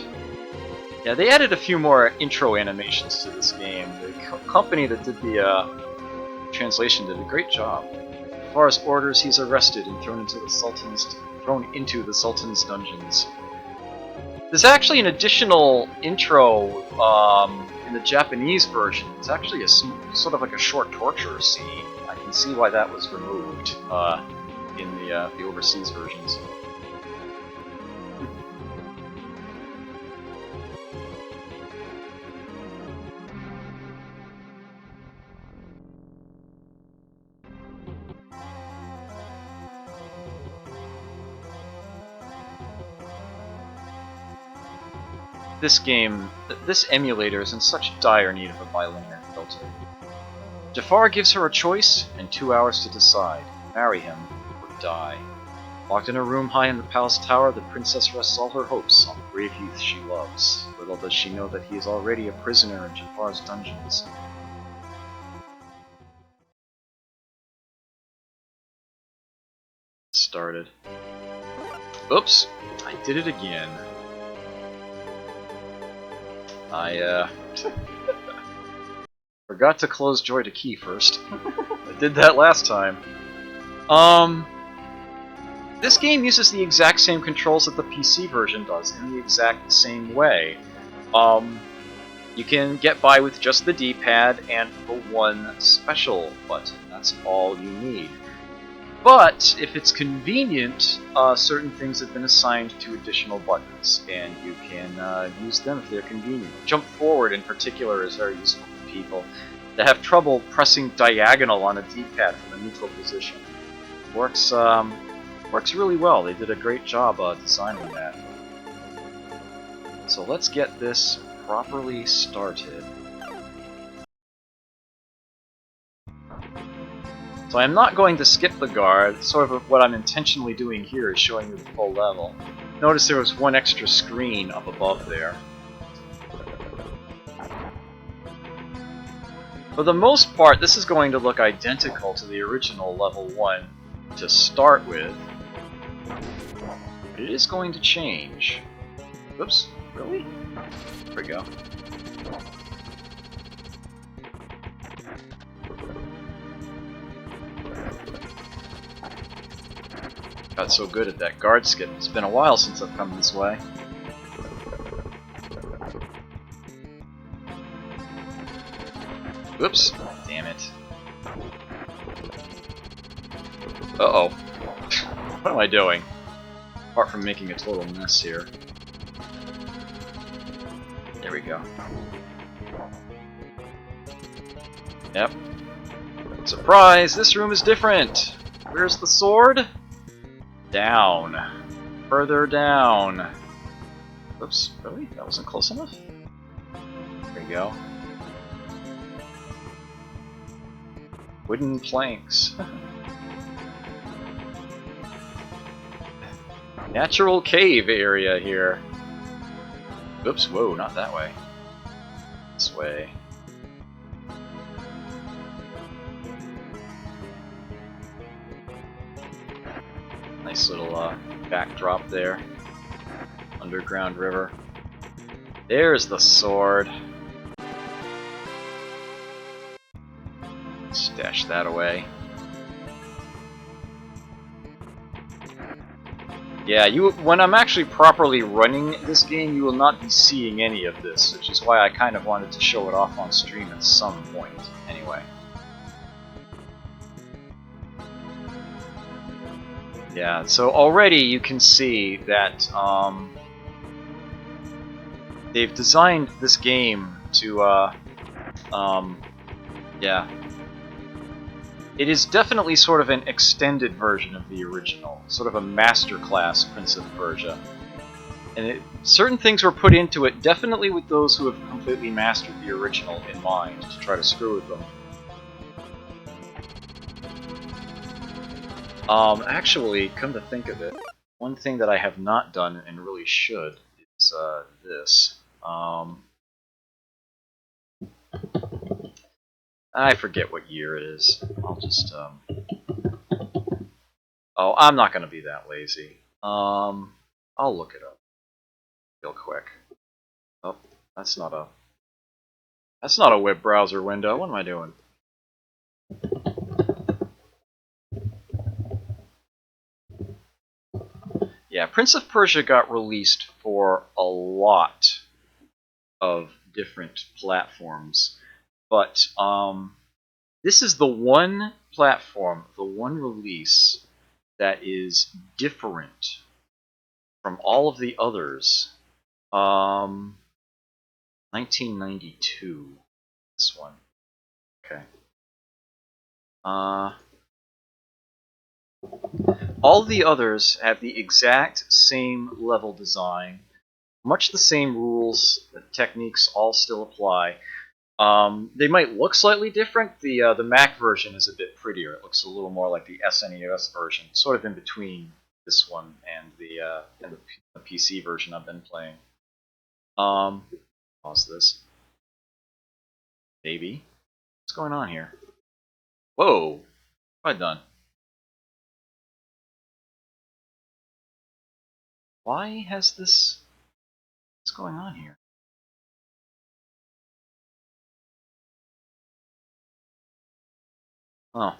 Yeah, they added a few more intro animations to this game. The company that did the translation did a great job. Jafar's orders, he's arrested and thrown into the Sultan's dungeons. There's actually an additional intro in the Japanese version. It's actually sort of like a short torture scene. I can see why that was removed in the overseas versions. This emulator is in such dire need of a bilinear filter. Jafar gives her a choice and 2 hours to decide: marry him or die. Locked in a room high in the palace tower, the princess rests all her hopes on the brave youth she loves. Little does she know that he is already a prisoner in Jafar's dungeons. Started. Oops, I did it again. I forgot to close Joy to Key first. I did that last time. This game uses the exact same controls that the PC version does in the exact same way. You can get by with just the D-pad and the one special button. That's all you need. But if it's convenient, certain things have been assigned to additional buttons, and you can use them if they're convenient. Jump forward, in particular, is very useful for people that have trouble pressing diagonal on a D-pad from a neutral position. Works really well. They did a great job designing that. So let's get this properly started. So I'm not going to skip the guard. Sort of what I'm intentionally doing here is showing you the full level. Notice there was one extra screen up above there. For the most part, this is going to look identical to the original level 1 to start with. But it is going to change. Oops, really? There we go. Got so good at that guard skip. It's been a while since I've come this way. Oops. Damn it. Uh-oh. What am I doing? Apart from making a total mess here. There we go. Yep. Surprise! This room is different! Where's the sword? Down. Further down. Oops, really? That wasn't close enough? There we go. Wooden planks. Natural cave area here. Oops, whoa, not that way. This way. Nice little backdrop there. Underground river. There's the sword. Stash that away. Yeah, when I'm actually properly running this game, you will not be seeing any of this, which is why I kind of wanted to show it off on stream at some point, anyway. Yeah, so already you can see that they've designed this game to, yeah. It is definitely sort of an extended version of the original, sort of a masterclass Prince of Persia. And certain things were put into it, definitely with those who have completely mastered the original in mind, to try to screw with them. Actually, come to think of it, one thing that I have not done and really should is this. I forget what year it is. I'll just, oh, I'm not going to be that lazy. I'll look it up real quick. Oh, that's not a web browser window. What am I doing? Yeah, Prince of Persia got released for a lot of different platforms. But this is the one platform, the one release that is different from all of the others. 1992, this one. Okay. All the others have the exact same level design, much the same rules, the techniques all still apply. They might look slightly different. The Mac version is a bit prettier. It looks a little more like the SNES version, sort of in between this one and the PC version I've been playing. Pause this. Maybe. What's going on here? Whoa! What have I done? Why has this... What's going on here? Oh.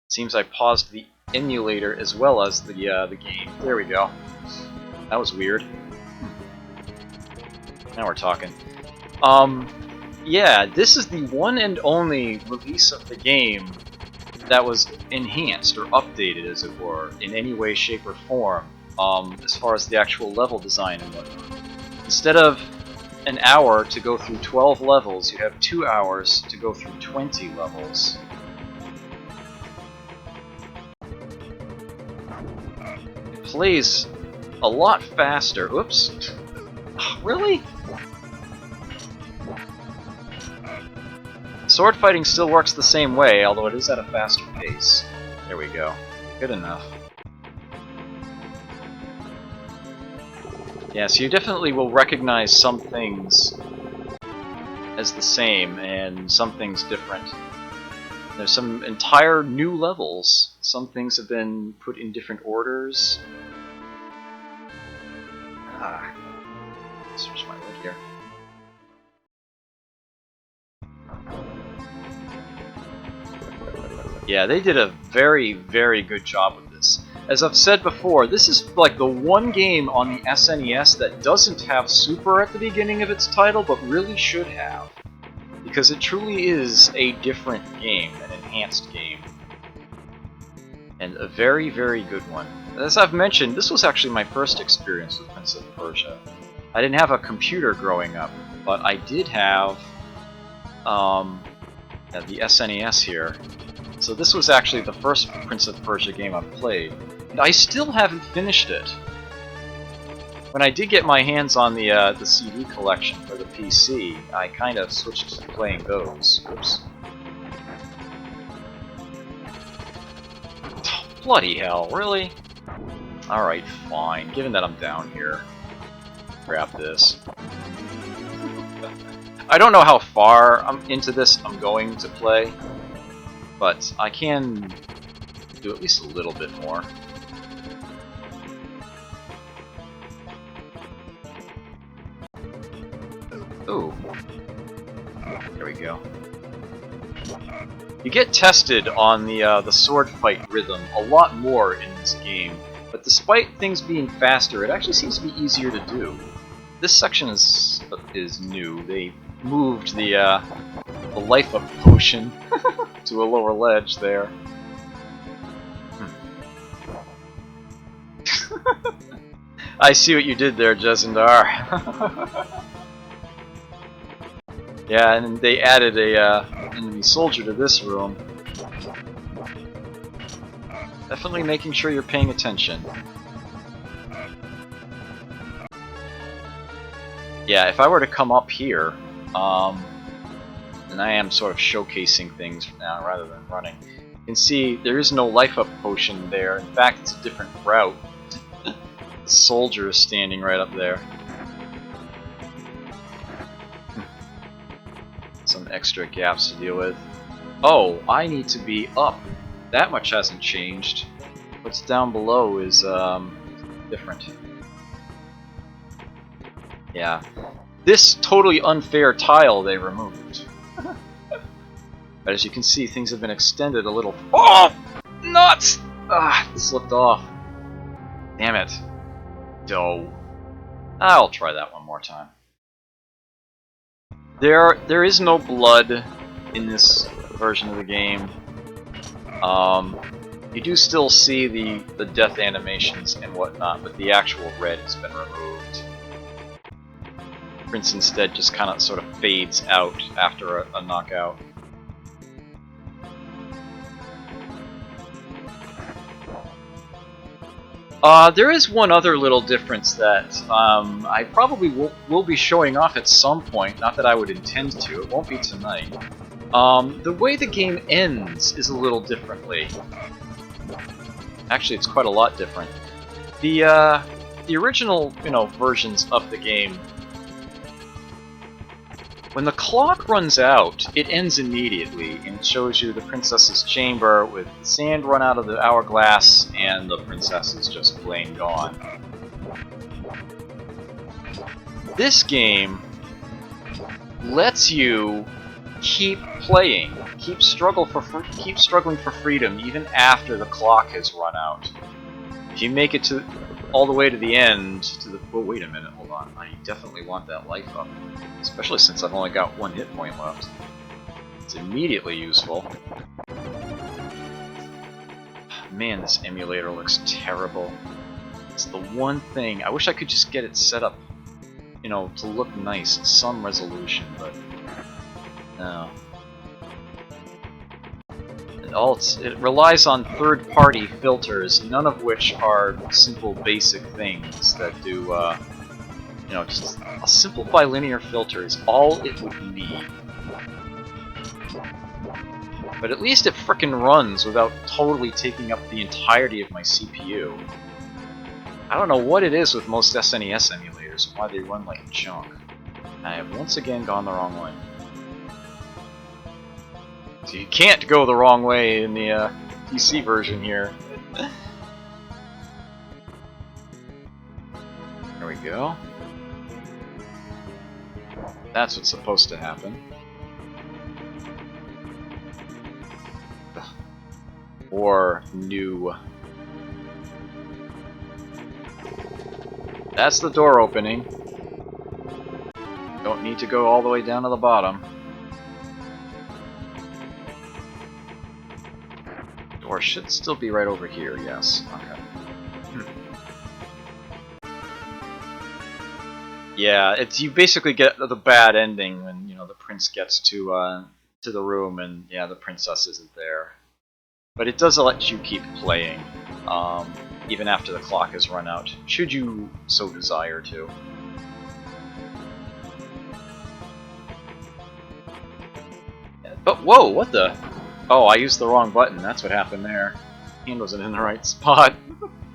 Seems I paused the emulator as well as the game. There we go. That was weird. Now we're talking. Yeah, this is the one and only release of the game that was enhanced or updated, as it were, in any way, shape, or form, as far as the actual level design and whatnot. Instead of an hour to go through 12 levels, you have 2 hours to go through 20 levels. It plays a lot faster. Oops. Really? Sword fighting still works the same way, although it is at a faster pace. There we go. Good enough. Yeah, so you definitely will recognize some things as the same and some things different. There's some entire new levels. Some things have been put in different orders. Switch my lid here. Yeah, they did a very, very good job with this. As I've said before, this is like the one game on the SNES that doesn't have Super at the beginning of its title, but really should have. Because it truly is a different game, an enhanced game. And a very, very good one. As I've mentioned, this was actually my first experience with Prince of Persia. I didn't have a computer growing up, but I did have the SNES here. So this was actually the first Prince of Persia game I've played. And I still haven't finished it. When I did get my hands on the CD collection for the PC, I kind of switched to playing those. Oops. Bloody hell, really? Alright, fine. Given that I'm down here, grab this. I don't know how far into this I'm going to play, but I can do at least a little bit more. Ooh. There we go. You get tested on the sword fight rhythm a lot more in this game, but despite things being faster, it actually seems to be easier to do. This section is new. They moved the life up potion to a lower ledge there. I see what you did there, Jezendar. Yeah, and they added a enemy soldier to this room. Definitely making sure you're paying attention. Yeah, if I were to come up here, and I am sort of showcasing things now rather than running, you can see there is no life up potion there. In fact, it's a different route. The soldier is standing right up there. Some extra gaps to deal with. Oh, I need to be up. That much hasn't changed. What's down below is different. Yeah. This totally unfair tile they removed. But as you can see, things have been extended a little. Oh! Nuts! Ah, it slipped off. Damn it. Dough. I'll try that one more time. There is no blood in this version of the game. You do still see the death animations and whatnot, but the actual red has been removed. Prince instead just kind of sort of fades out after a knockout. There is one other little difference that I probably will be showing off at some point, not that I would intend to, it won't be tonight. The way the game ends is a little differently. Actually, it's quite a lot different. The original, versions of the game, when the clock runs out, it ends immediately and shows you the princess's chamber with the sand run out of the hourglass and the princess is just plain gone. This game lets you keep playing, keep struggling for freedom even after the clock has run out. If you make it all the way to the end, oh wait a minute, hold on, I definitely want that life up. Especially since I've only got one hit point left. It's immediately useful. Man, this emulator looks terrible. It's the one thing. I wish I could just get it set up you know, to look nice, some resolution, but no. It relies on third-party filters, none of which are simple basic things that do, you know, just a simple bilinear filter is all it would need. But at least it frickin' runs without totally taking up the entirety of my CPU. I don't know what it is with most SNES emulators and why they run like junk. I have once again gone the wrong way. So you can't go the wrong way in the PC version here. There we go. That's what's supposed to happen. Or new. That's the door opening. Don't need to go all the way down to the bottom. Door should still be right over here, yes. Okay. Yeah, it's you basically get the bad ending when, you know, the prince gets to the room and yeah, the princess isn't there. But it does let you keep playing, even after the clock has run out, should you so desire to. But whoa, what the? Oh, I used the wrong button. That's what happened there. Hand wasn't in the right spot.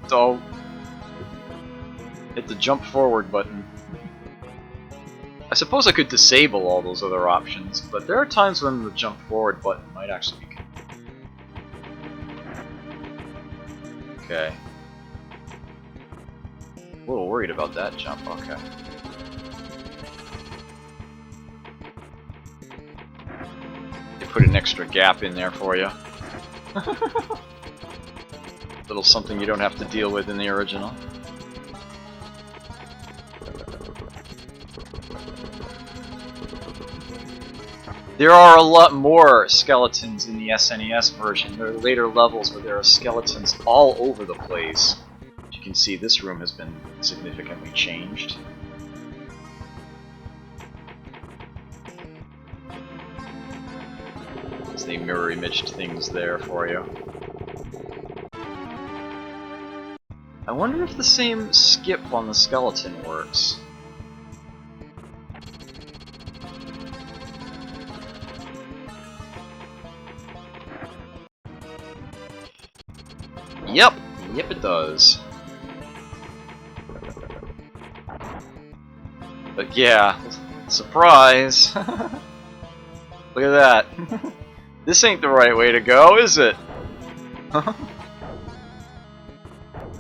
So hit the jump forward button. I suppose I could disable all those other options, but there are times when the jump forward button might actually be. Okay. A little worried about that jump. Okay. Put an extra gap in there for you. Little something you don't have to deal with in the original. There are a lot more skeletons in the SNES version. There are later levels where there are skeletons all over the place. As you can see, this room has been significantly changed. The mirror imaged things there for you. I wonder if the same skip on the skeleton works. Yep, it does. But yeah, surprise! Look at that. This ain't the right way to go, is it? And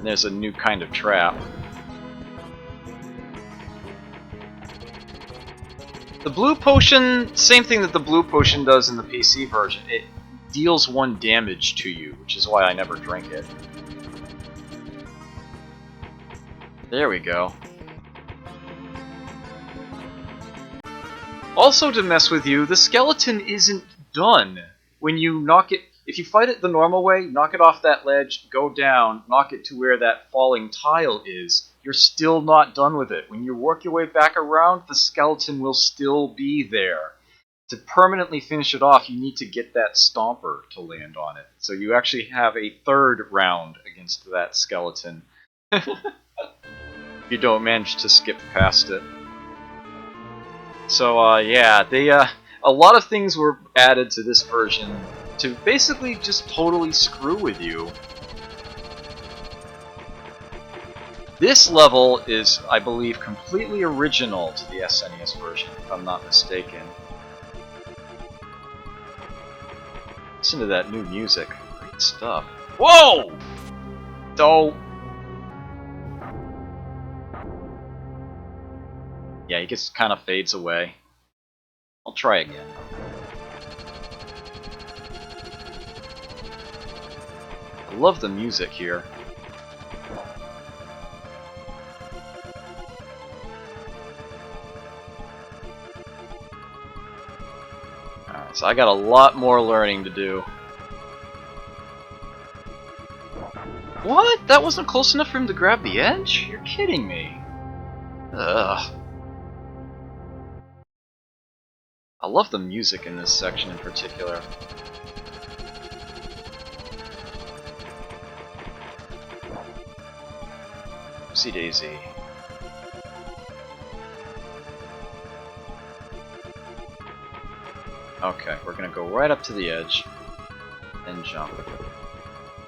there's a new kind of trap. The blue potion, same thing that the blue potion does in the PC version. It deals 1 damage to you, which is why I never drink it. There we go. Also to mess with you, the skeleton isn't done. When you knock it, if you fight it the normal way, knock it off that ledge, go down, knock it to where that falling tile is, you're still not done with it. When you work your way back around, the skeleton will still be there. To permanently finish it off, you need to get that stomper to land on it. So you actually have a 3rd round against that skeleton. You don't manage to skip past it. So, yeah, a lot of things were added to this version to basically just totally screw with you. This level is, I believe, completely original to the SNES version, if I'm not mistaken. Listen to that new music. Great stuff. Whoa! Oh! Yeah, he just kind of fades away. I'll try again. I love the music here. Alright, so I got a lot more learning to do. What? That wasn't close enough for him to grab the edge? You're kidding me. Ugh. I love the music in this section in particular. Oopsie daisy. Okay, we're gonna go right up to the edge and jump.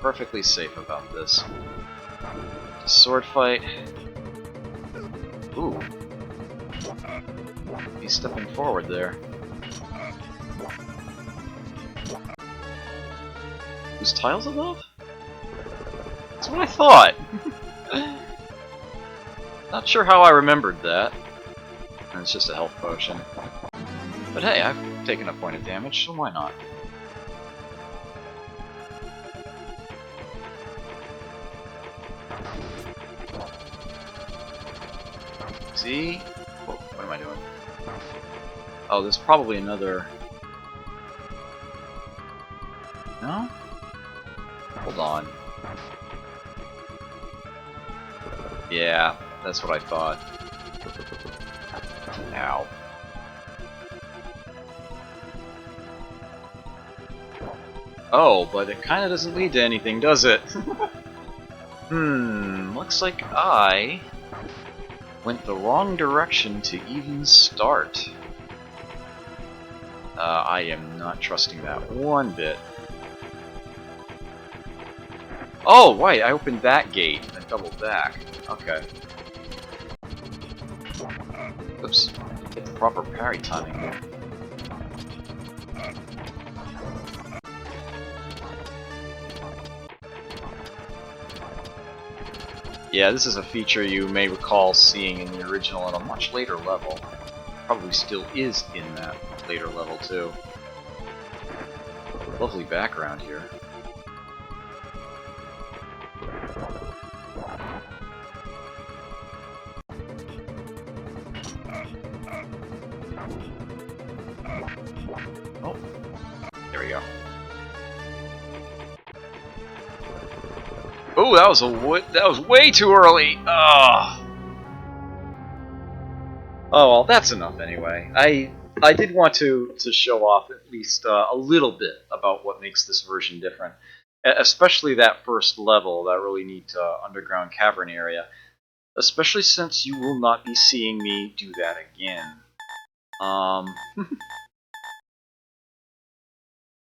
Perfectly safe about this. Sword fight. Ooh. He's stepping forward there. Whose tiles above? That's what I thought! Not sure how I remembered that. And it's just a health potion. But hey, I've taken a point of damage, so why not? See? Whoa, what am I doing? Oh, there's probably another... No? Hold on. Yeah, that's what I thought. Ow. Oh, but it kinda doesn't lead to anything, does it? Looks like I went the wrong direction to even start. I am not trusting that one bit. Oh, right, I opened that gate and doubled back. Okay. Oops. Get the proper parry timing here. Yeah, this is a feature you may recall seeing in the original at a much later level. Probably still is in that later level, too. Lovely background here. Oh, there we go. Oh, that was way too early. Ugh. Oh well, that's enough anyway. I did want to show off at least a little bit about what makes this version different, especially that first level, that really neat underground cavern area. Especially since you will not be seeing me do that again.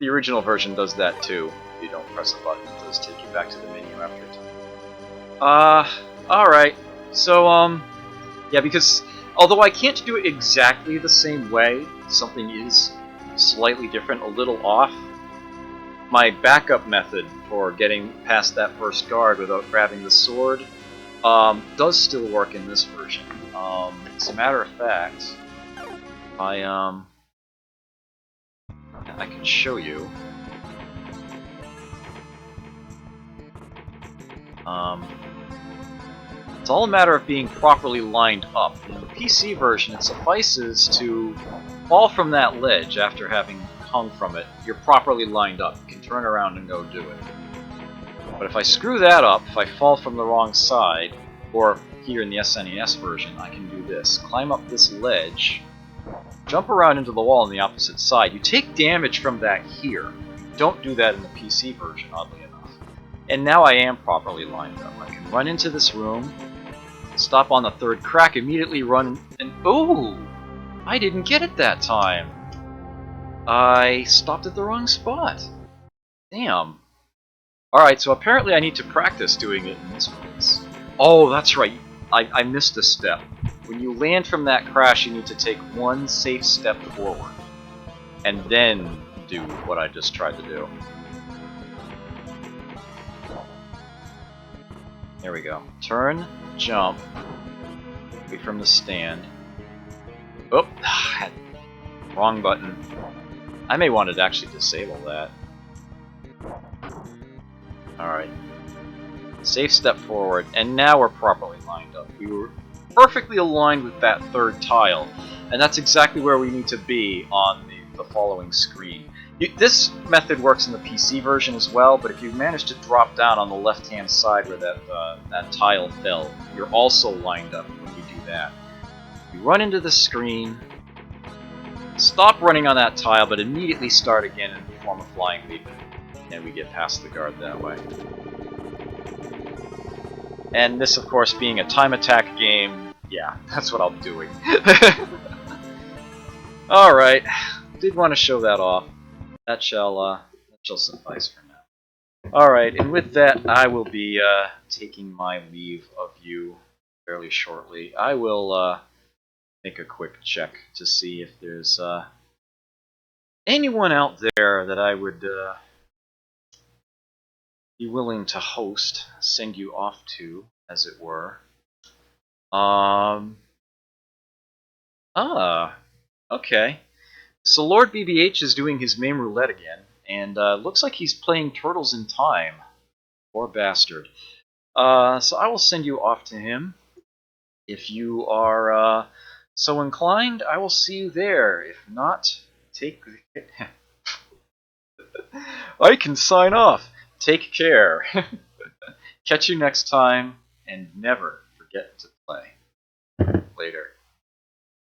The original version does that too. If you don't press a button, it does take you back to the menu after a time. Alright. So, yeah, because although I can't do it exactly the same way, something is slightly different, a little off, my backup method for getting past that first guard without grabbing the sword does still work in this version. As a matter of fact, I can show you. It's all a matter of being properly lined up. In the PC version, it suffices to fall from that ledge after having hung from it. You're properly lined up. You can turn around and go do it. But if I screw that up, if I fall from the wrong side, or here in the SNES version, I can do this. Climb up this ledge, jump around into the wall on the opposite side. You take damage from that here. Don't do that in the PC version, oddly enough. And now I am properly lined up. I can run into this room, stop on the third crack, immediately run, and ooh! I didn't get it that time. I stopped at the wrong spot. Damn. Alright, so apparently I need to practice doing it in this place. Oh, that's right. I missed a step. When you land from that crash, you need to take one safe step forward. And then do what I just tried to do. There we go. Turn, jump, wait from the stand. Oh, wrong button. I may want to actually disable that. Alright. Safe step forward, and now we're properly lined up. We were perfectly aligned with that third tile, and that's exactly where we need to be on the following screen. This method works in the PC version as well, but if you manage to drop down on the left-hand side where that tile fell, you're also lined up when you do that. You run into the screen, stop running on that tile, but immediately start again and perform a flying leap. And we get past the guard that way. And this, of course, being a time attack game, yeah, that's what I'll be doing. Alright, did want to show that off. That shall suffice for now. Alright, and with that, I will be taking my leave of you fairly shortly. I will make a quick check to see if there's anyone out there that I would be willing to host, send you off to, as it were. Okay. So Lord BBH is doing his main roulette again, and looks like he's playing Turtles in Time. Poor bastard. So I will send you off to him. If you are so inclined, I will see you there. If not, take... I can sign off. Take care. Catch you next time, and never forget to